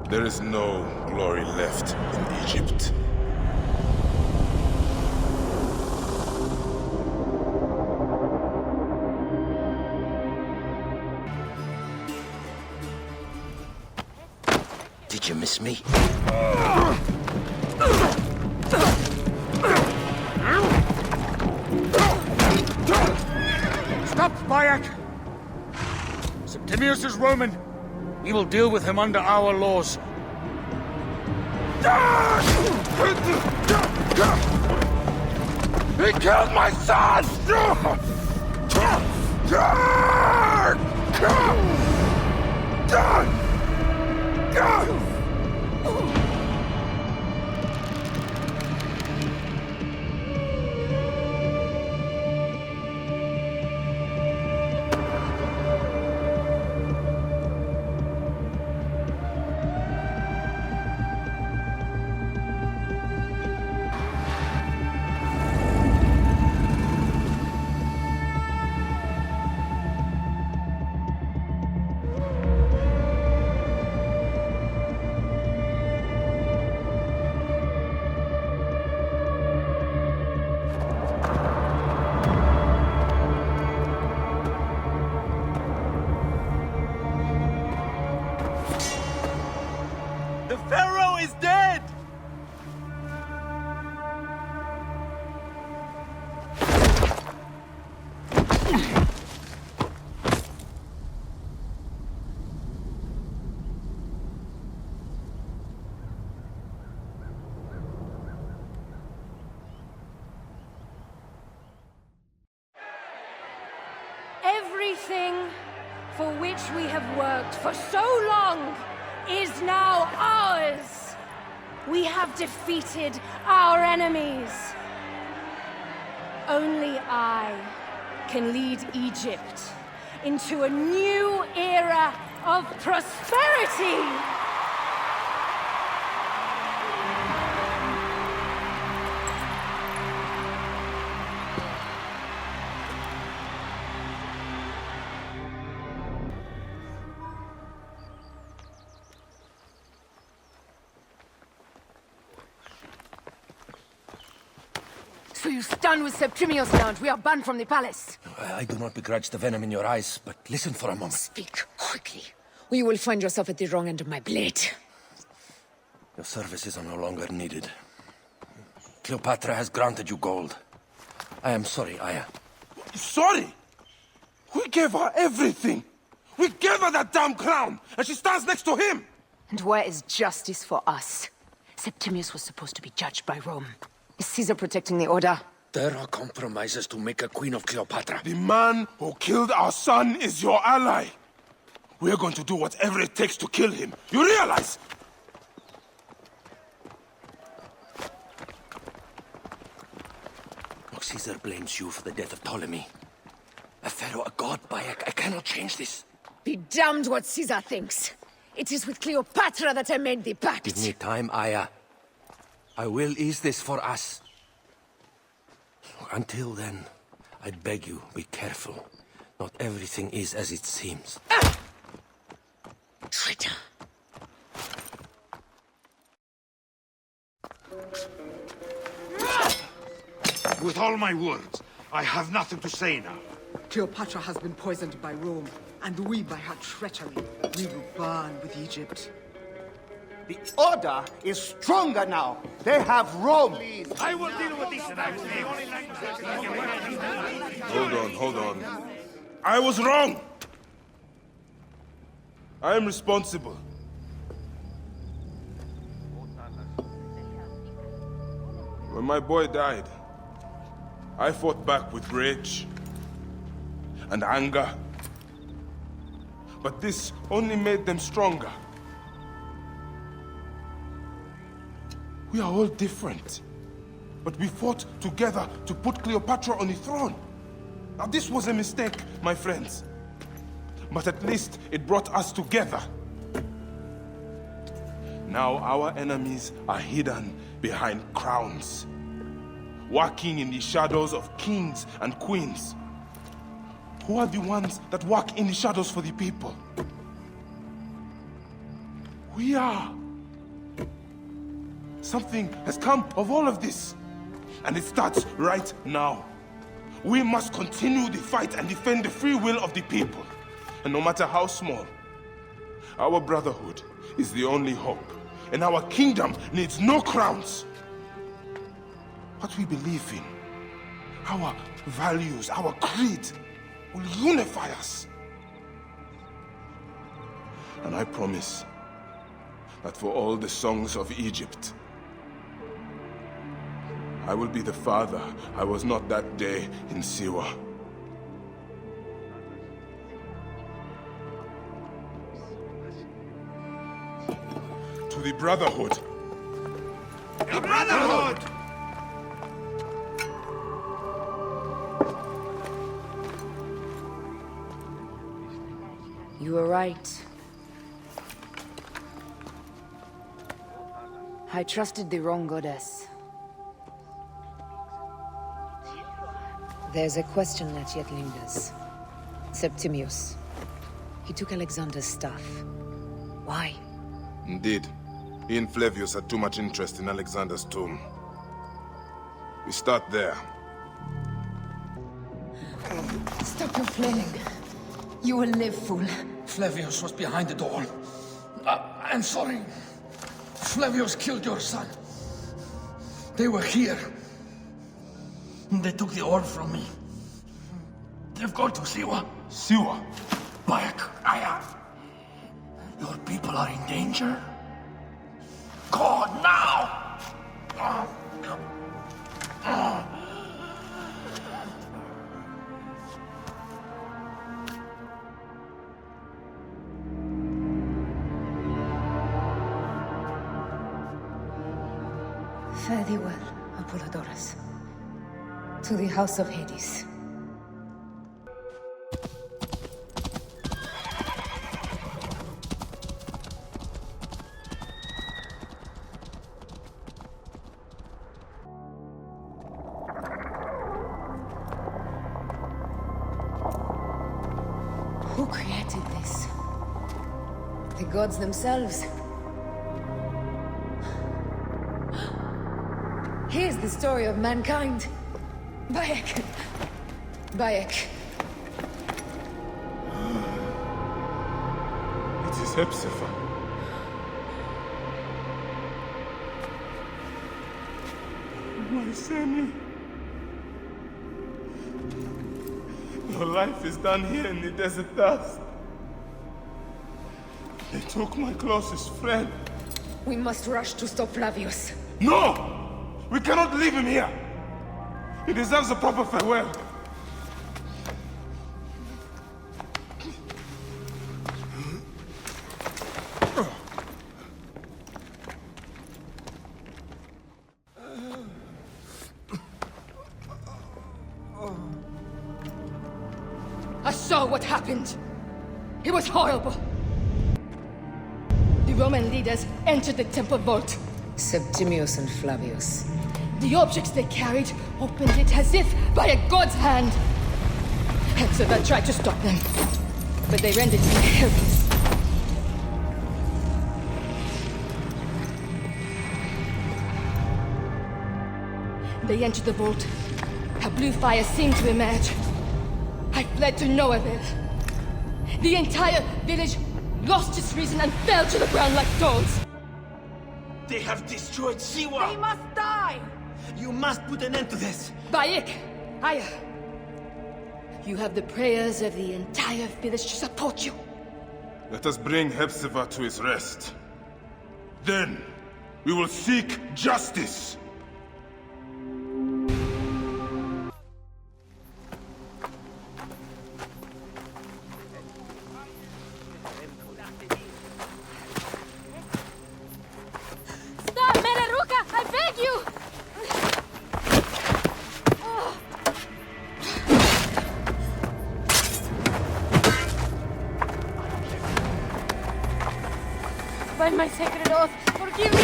There is no glory left in Egypt. Did you miss me? Stop, Bayek! Septimius is Roman. We will deal with him under our laws. He killed my son! Everything for which we have worked for so long is now ours. We have defeated our enemies. Only I can lead Egypt into a new era of prosperity. So you stand with Septimius now and we are banned from the palace? I do not begrudge the venom in your eyes, but listen for a moment. Speak quickly, or you will find yourself at the wrong end of my blade. Your services are no longer needed. Cleopatra has granted you gold. I am sorry, Aya. Sorry? We gave her everything. We gave her that damn clown, and she stands next to him. And where is justice for us? Septimius was supposed to be judged by Rome. Is Caesar protecting the Order? There are compromises to make a queen of Cleopatra. The man who killed our son is your ally. We're going to do whatever it takes to kill him. You realize? Look, Caesar blames you for the death of Ptolemy. A pharaoh, a god, Bayek. I cannot change this. Be damned what Caesar thinks. It is with Cleopatra that I made the pact. Give me time, Aya. I will ease this for us. Until then, I beg you, be careful. Not everything is as it seems. Traitor. With all my words, I have nothing to say now. Cleopatra has been poisoned by Rome, and we by her treachery. We will burn with Egypt. The Order is stronger now. They have Rome. I will deal with these Hold on. I was wrong. I am responsible. When my boy died, I fought back with rage and anger. But this only made them stronger. We are all different. But we fought together to put Cleopatra on the throne. Now this was a mistake, my friends. But at least it brought us together. Now our enemies are hidden behind crowns, working in the shadows of kings and queens. Who are the ones that work in the shadows for the people? We are. Something has come of all of this, and it starts right now. We must continue the fight and defend the free will of the people. And no matter how small, our brotherhood is the only hope, and our kingdom needs no crowns. What we believe in, our values, our creed, will unify us. And I promise that for all the songs of Egypt, I will be the father I was not that day in Siwa. To the Brotherhood. The Brotherhood! You were right. I trusted the wrong goddess. There's a question that yet lingers. Septimius. He took Alexander's staff. Why? Indeed. He and Flavius had too much interest in Alexander's tomb. We start there. Stop your flailing. You will live, fool. Flavius was behind the door. I'm sorry. Flavius killed your son. They were here. They took the orb from me. They've gone to Siwa. Siwa? Bayek, Aya. Your people are in danger? Go now! Fare thee well, Apollodorus. To the House of Hades. Who created this? The gods themselves. Here's the story of mankind. Bayek. Bayek. It is Hepzibah. My son. Your life is done here in the desert dust. They took my closest friend. We must rush to stop Flavius. No! We cannot leave him here! He deserves a proper farewell. I saw what happened. It was horrible. The Roman leaders entered the temple vault. Septimius and Flavius. The objects they carried opened it as if by a god's hand. Hepzibah tried to stop them, but they rendered him helpless. They entered the vault. A blue fire seemed to emerge. I fled to no avail. The entire village lost its reason and fell to the ground like dogs. They have destroyed Siwa! They must die! You must put an end to this! Bayek! Aya! You have the prayers of the entire village to support you. Let us bring Hepzibah to his rest. Then, we will seek justice! Stop, Meleruka! I beg you! By my sacred oath, forgive me!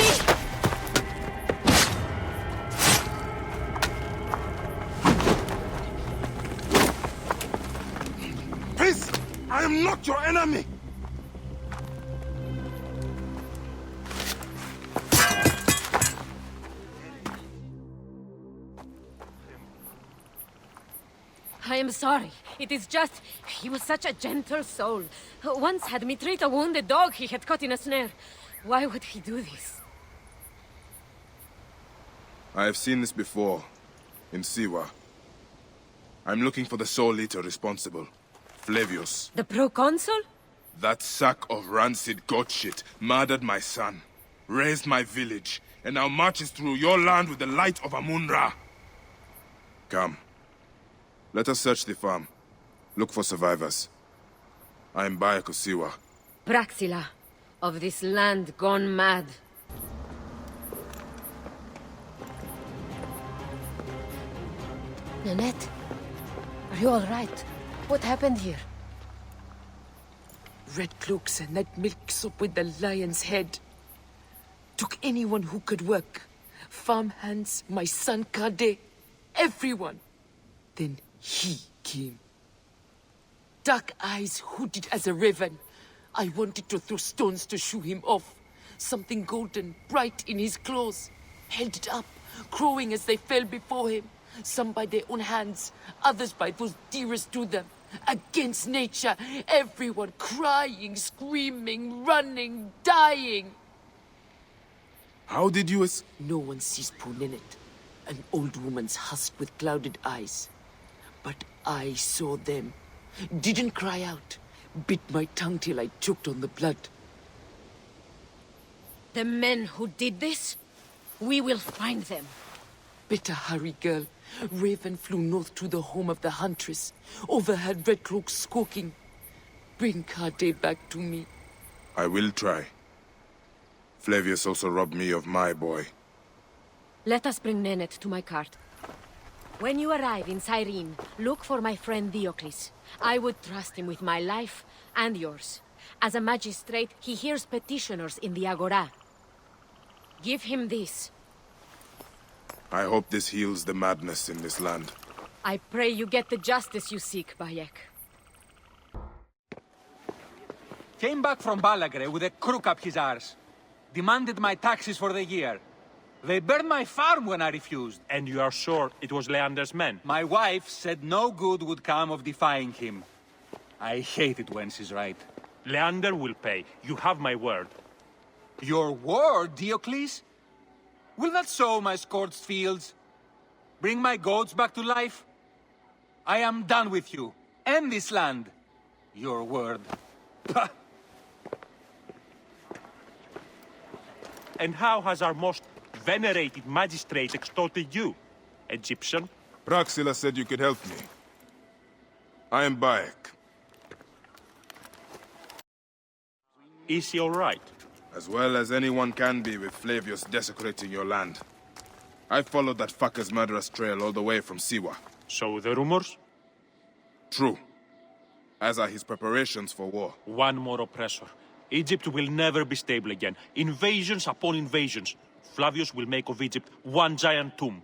Peace! I am not your enemy! I am sorry. It is just... he was such a gentle soul. Once had me treat a wounded dog he had caught in a snare. Why would he do this? I have seen this before, in Siwa. I'm looking for the sole eater responsible, Flavius. The proconsul? That sack of rancid goat shit murdered my son, raised my village, and now marches through your land with the light of Amun-Ra. Come. Let us search the farm. Look for survivors. I am Bayek of Siwa. Praxila, of this land gone mad. Nanette, are you all right? What happened here? Red cloaks and that milk soup with the lion's head. Took anyone who could work. Farm hands, my son Kade, everyone. Then he came. Dark eyes hooded as a raven. I wanted to throw stones to shoo him off. Something golden, bright in his claws. Held it up, crowing as they fell before him. Some by their own hands, others by those dearest to them. Against nature, everyone crying, screaming, running, dying. How did you No one sees Punenet, an old woman's husk with clouded eyes. But I saw them. Didn't cry out. Bit my tongue till I choked on the blood. The men who did this? We will find them. Better hurry, girl. Raven flew north to the home of the huntress. Overheard Red Cloak squawking. Bring Kade back to me. I will try. Flavius also robbed me of my boy. Let us bring Nenet to my cart. When you arrive in Cyrene, look for my friend Diocles. I would trust him with my life and yours. As a magistrate, he hears petitioners in the Agora. Give him this. I hope this heals the madness in this land. I pray you get the justice you seek, Bayek. Came back from Balagre with a crook up his arse. Demanded my taxes for the year. They burned my farm when I refused. And you are sure it was Leander's men? My wife said no good would come of defying him. I hate it when she's right. Leander will pay. You have my word. Your word, Diocles? Will that sow my scorched fields? Bring my goats back to life? I am done with you. And this land. Your word. Pah! And how has our most venerated magistrate extorted you, Egyptian? Praxila said you could help me. I am Bayek. Is he all right? As well as anyone can be with Flavius desecrating your land. I followed that fucker's murderous trail all the way from Siwa. So the rumors? True. As are his preparations for war. One more oppressor. Egypt will never be stable again. Invasions upon invasions. Flavius will make of Egypt one giant tomb.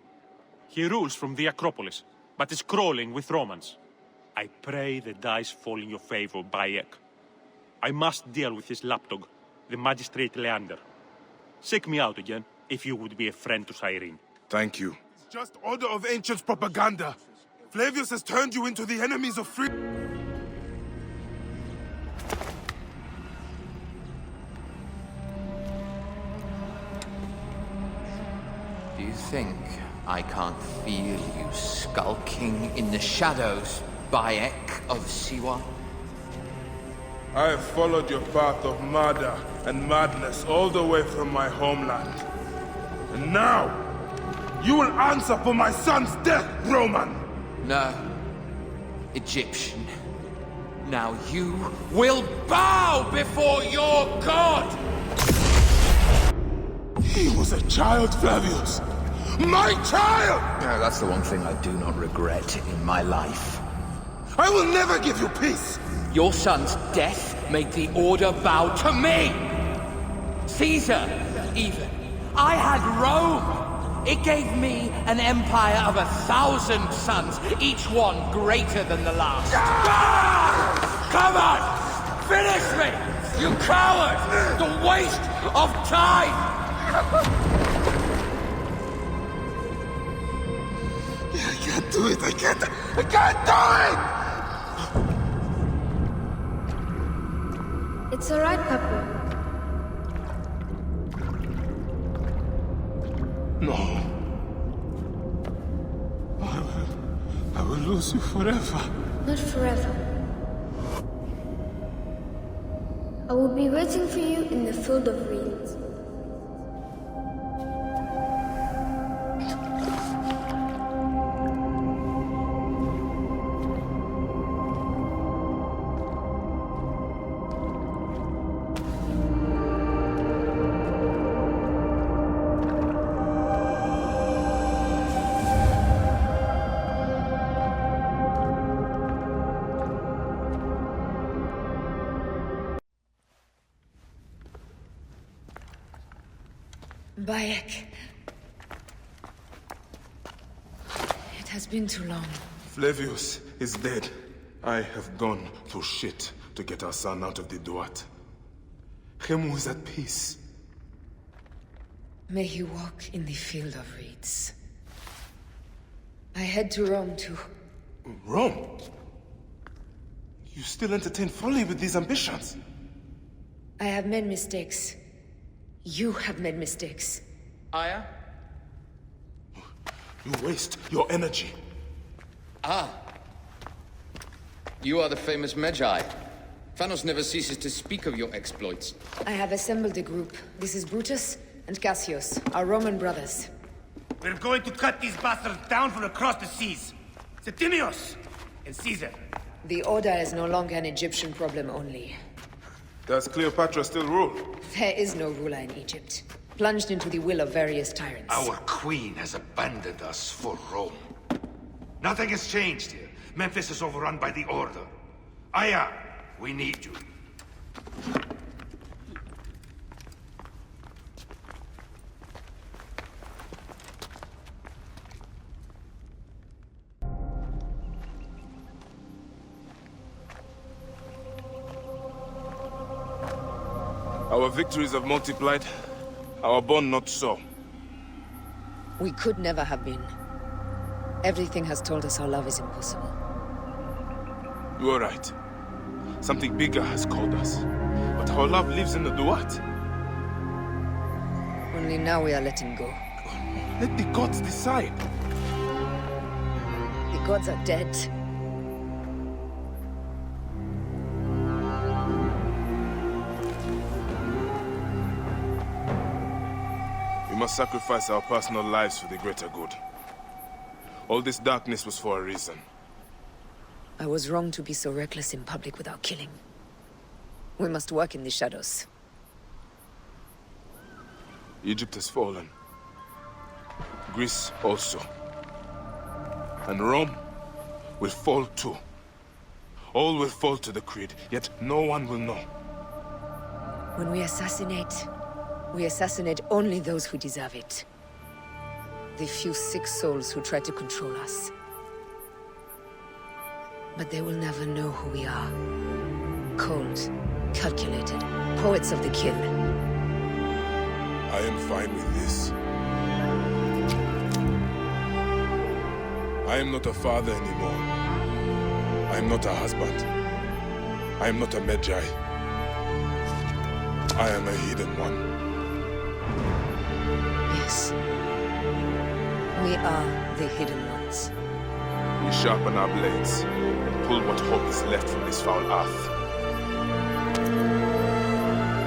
He rules from the Acropolis, but is crawling with Romans. I pray the dice fall in your favor, Bayek. I must deal with his lapdog, the magistrate Leander. Seek me out again, if you would be a friend to Cyrene. Thank you. It's just Order of Ancients propaganda. Flavius has turned you into the enemies of free... Do you think I can't feel you skulking in the shadows, Bayek of Siwa? I have followed your path of murder and madness all the way from my homeland. And now, you will answer for my son's death, Roman! No, Egyptian. Now you will bow before your god! He was a child, Flavius! My child! No, that's the one thing I do not regret in my life. I will never give you peace! Your son's death made the Order bow to me! Caesar, even. I had Rome! It gave me an empire of 1,000 sons, each one greater than the last. Ah! Come on! Finish me! You coward! The waste of time! I can't do it! I can't do it! It's alright, Papa. No. I will lose you forever. Not forever. I will be waiting for you in the field of reeds. Bayek. It has been too long. Flavius is dead. I have gone through shit to get our son out of the Duat. Khemu is at peace. May he walk in the field of reeds. I head to Rome too. Rome? You still entertain folly with these ambitions? I have made mistakes. You have made mistakes. Aya? You waste your energy. Ah. You are the famous Magi. Phanos never ceases to speak of your exploits. I have assembled a group. This is Brutus and Cassius, our Roman brothers. We're going to cut these bastards down from across the seas. Septimius and Caesar. The Order is no longer an Egyptian problem only. Does Cleopatra still rule? There is no ruler in Egypt. plunged into the will of various tyrants. Our queen has abandoned us for Rome. Nothing has changed here. Memphis is overrun by the Order. Aya, we need you. Our victories have multiplied, our bond not so. We could never have been. Everything has told us our love is impossible. You are right. Something bigger has called us. But our love lives in the Duat. Only now we are letting go. Let the gods decide. The gods are dead. We must sacrifice our personal lives for the greater good. All this darkness was for a reason. I was wrong to be so reckless in public without killing. We must work in the shadows. Egypt has fallen. Greece also. And Rome will fall too. All will fall to the creed, yet no one will know. When we assassinate only those who deserve it. The few sick souls who try to control us. But they will never know who we are. Cold, calculated, poets of the kill. I am fine with this. I am not a father anymore. I am not a husband. I am not a Magi. I am a hidden one. Yes. We are the hidden ones. We sharpen our blades and pull what hope is left from this foul earth.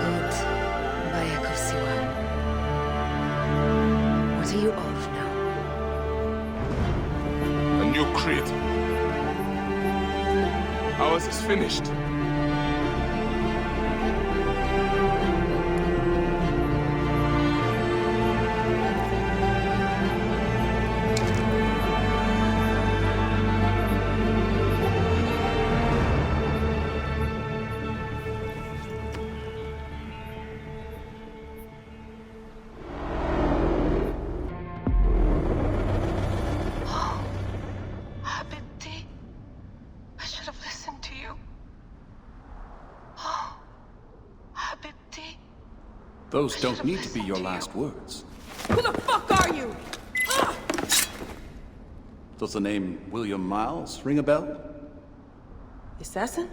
Good. Bayek of Siwa. What are you of now? A new creed. Ours is finished. Those don't need to be your last words. Who the fuck are you? Does the name William Miles ring a bell? The assassin?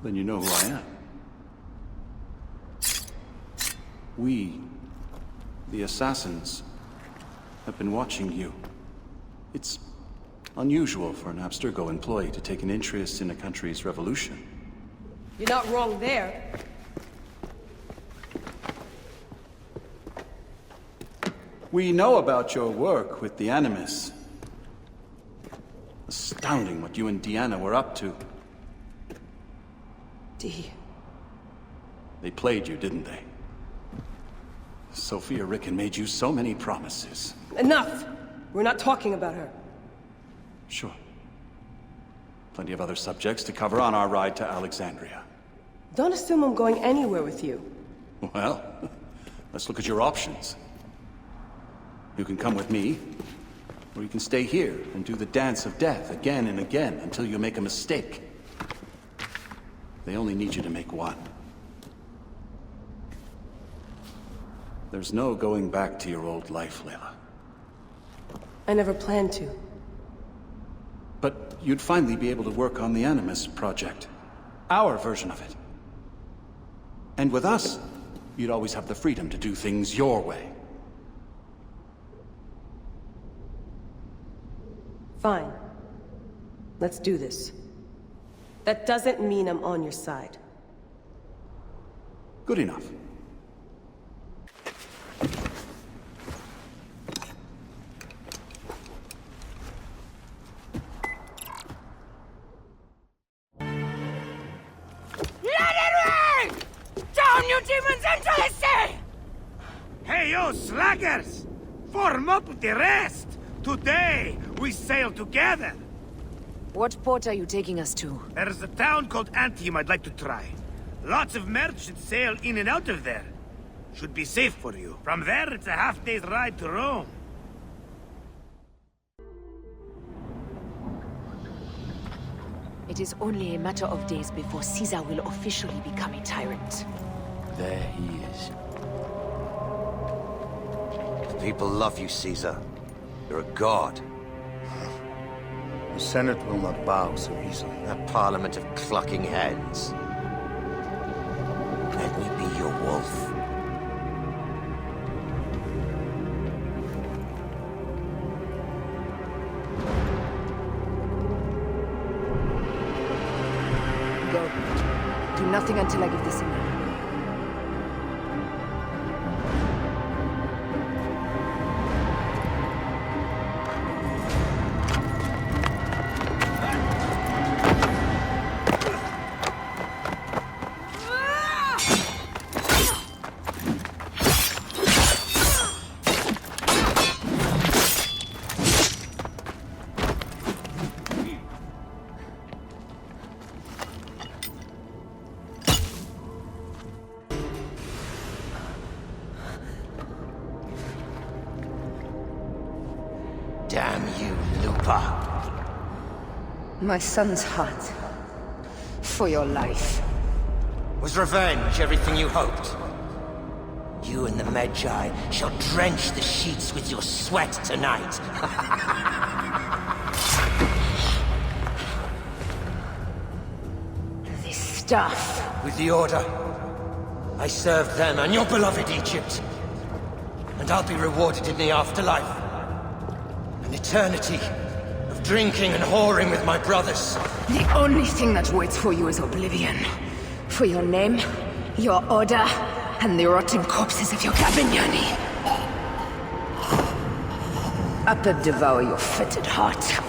Then you know who I am. We, the assassins, have been watching you. It's unusual for an Abstergo employee to take an interest in a country's revolution. You're not wrong there. We know about your work with the Animus. Astounding what you and Deanna were up to. Dee. They played you, didn't they? Sophia Ricken made you so many promises. Enough! We're not talking about her. Sure. Plenty of other subjects to cover on our ride to Alexandria. Don't assume I'm going anywhere with you. Well, let's look at your options. You can come with me, or you can stay here and do the dance of death again and again until you make a mistake. They only need you to make one. There's no going back to your old life, Layla. I never planned to. But you'd finally be able to work on the Animus project. Our version of it. And with us, you'd always have the freedom to do things your way. Fine. Let's do this. That doesn't mean I'm on your side. Good enough. Let it rain! Down, you demons, until I say! Hey, yo, slackers! Form up with the rest! Today, we sail together! What port are you taking us to? There's a town called Antium I'd like to try. Lots of merchants sail in and out of there. Should be safe for you. From there, it's a half-day's ride to Rome. It is only a matter of days before Caesar will officially become a tyrant. There he is. The people love you, Caesar. You're a god. The Senate will not bow so easily. A parliament of clucking hens. Let me be your wolf. Go. Do nothing until I give the signal. Damn you, Lupa. My son's heart. For your life. Was revenge everything you hoped? You and the Magi shall drench the sheets with your sweat tonight. This stuff. With the Order, I served them and your beloved Egypt. And I'll be rewarded in the afterlife. An eternity of drinking and whoring with my brothers. The only thing that waits for you is oblivion. For your name, your order, and the rotting corpses of your Gabignani. Up and devour your fetid heart.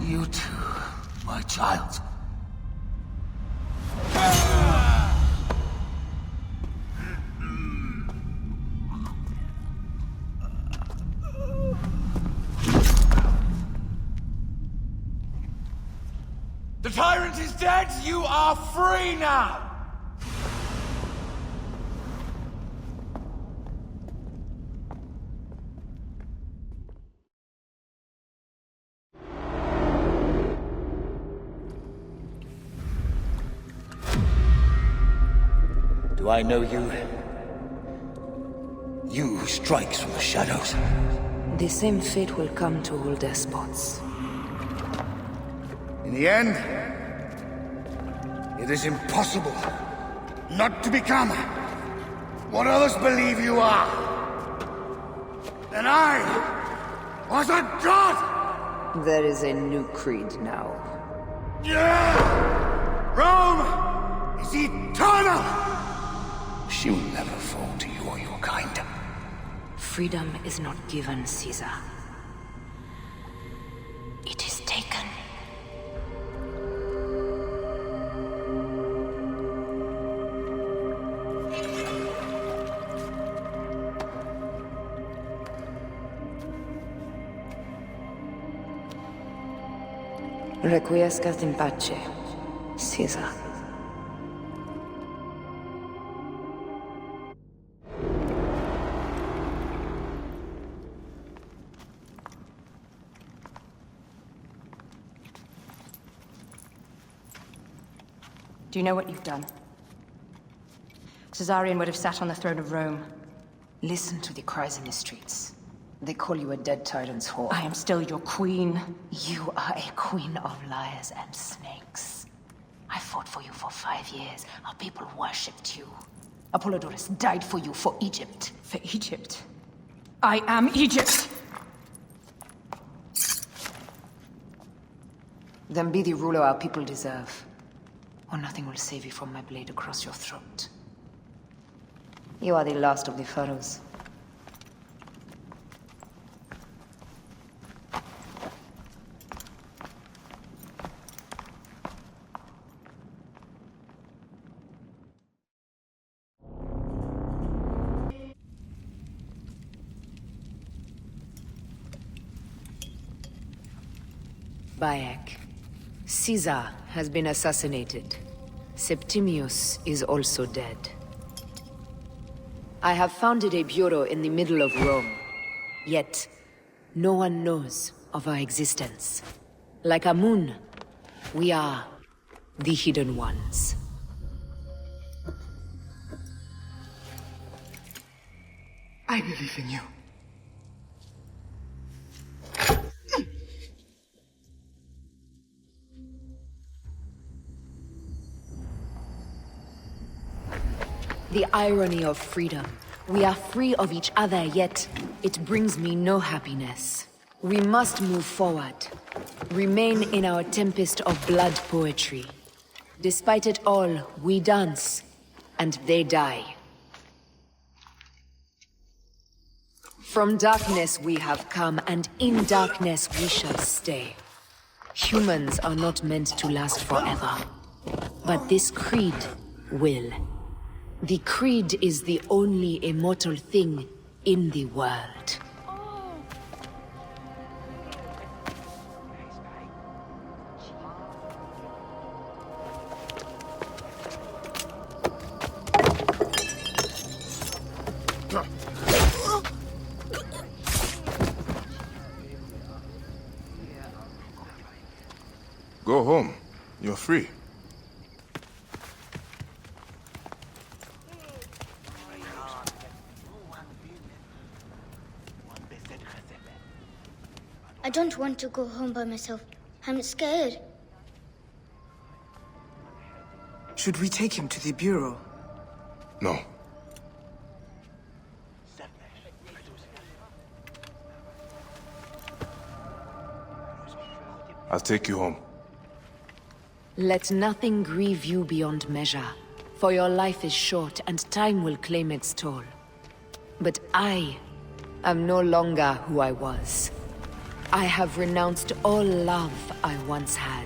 You too, my child. The tyrant is dead! You are free now! Do I know you? You who strikes from the shadows. The same fate will come to all despots. In the end, it is impossible not to become what others believe you are. And I was a god! There is a new creed now. Rome is eternal! She will never fall to you or your kind. Freedom is not given, Caesar. It is taken. Requiescat in pace, Caesar. Do you know what you've done? Caesarion would have sat on the throne of Rome. Listen to the cries in the streets. They call you a dead tyrant's whore. I am still your queen. You are a queen of liars and snakes. I fought for you for 5 years. Our people worshipped you. Apollodorus died for you, for Egypt. For Egypt? I am Egypt! Then be the ruler our people deserve, or nothing will save you from my blade across your throat. You are the last of the pharaohs. Bayek. Caesar has been assassinated. Septimius is also dead. I have founded a bureau in the middle of Rome. Yet, no one knows of our existence. Like Amun, we are the Hidden Ones. I believe in you. The irony of freedom. We are free of each other, yet it brings me no happiness. We must move forward. Remain in our tempest of blood poetry. Despite it all, we dance, and they die. From darkness we have come, and in darkness we shall stay. Humans are not meant to last forever. But this creed will. The creed is the only immortal thing in the world. Go home. You're free. I don't want to go home by myself. I'm scared. Should we take him to the bureau? No. I'll take you home. Let nothing grieve you beyond measure, for your life is short and time will claim its toll. But I am no longer who I was. I have renounced all love I once had.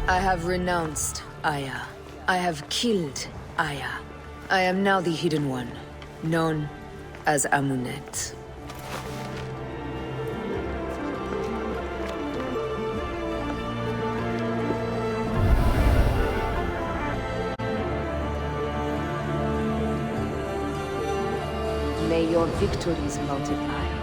I have renounced Aya. I have killed Aya. I am now the Hidden One, known as Amunet. May your victories multiply.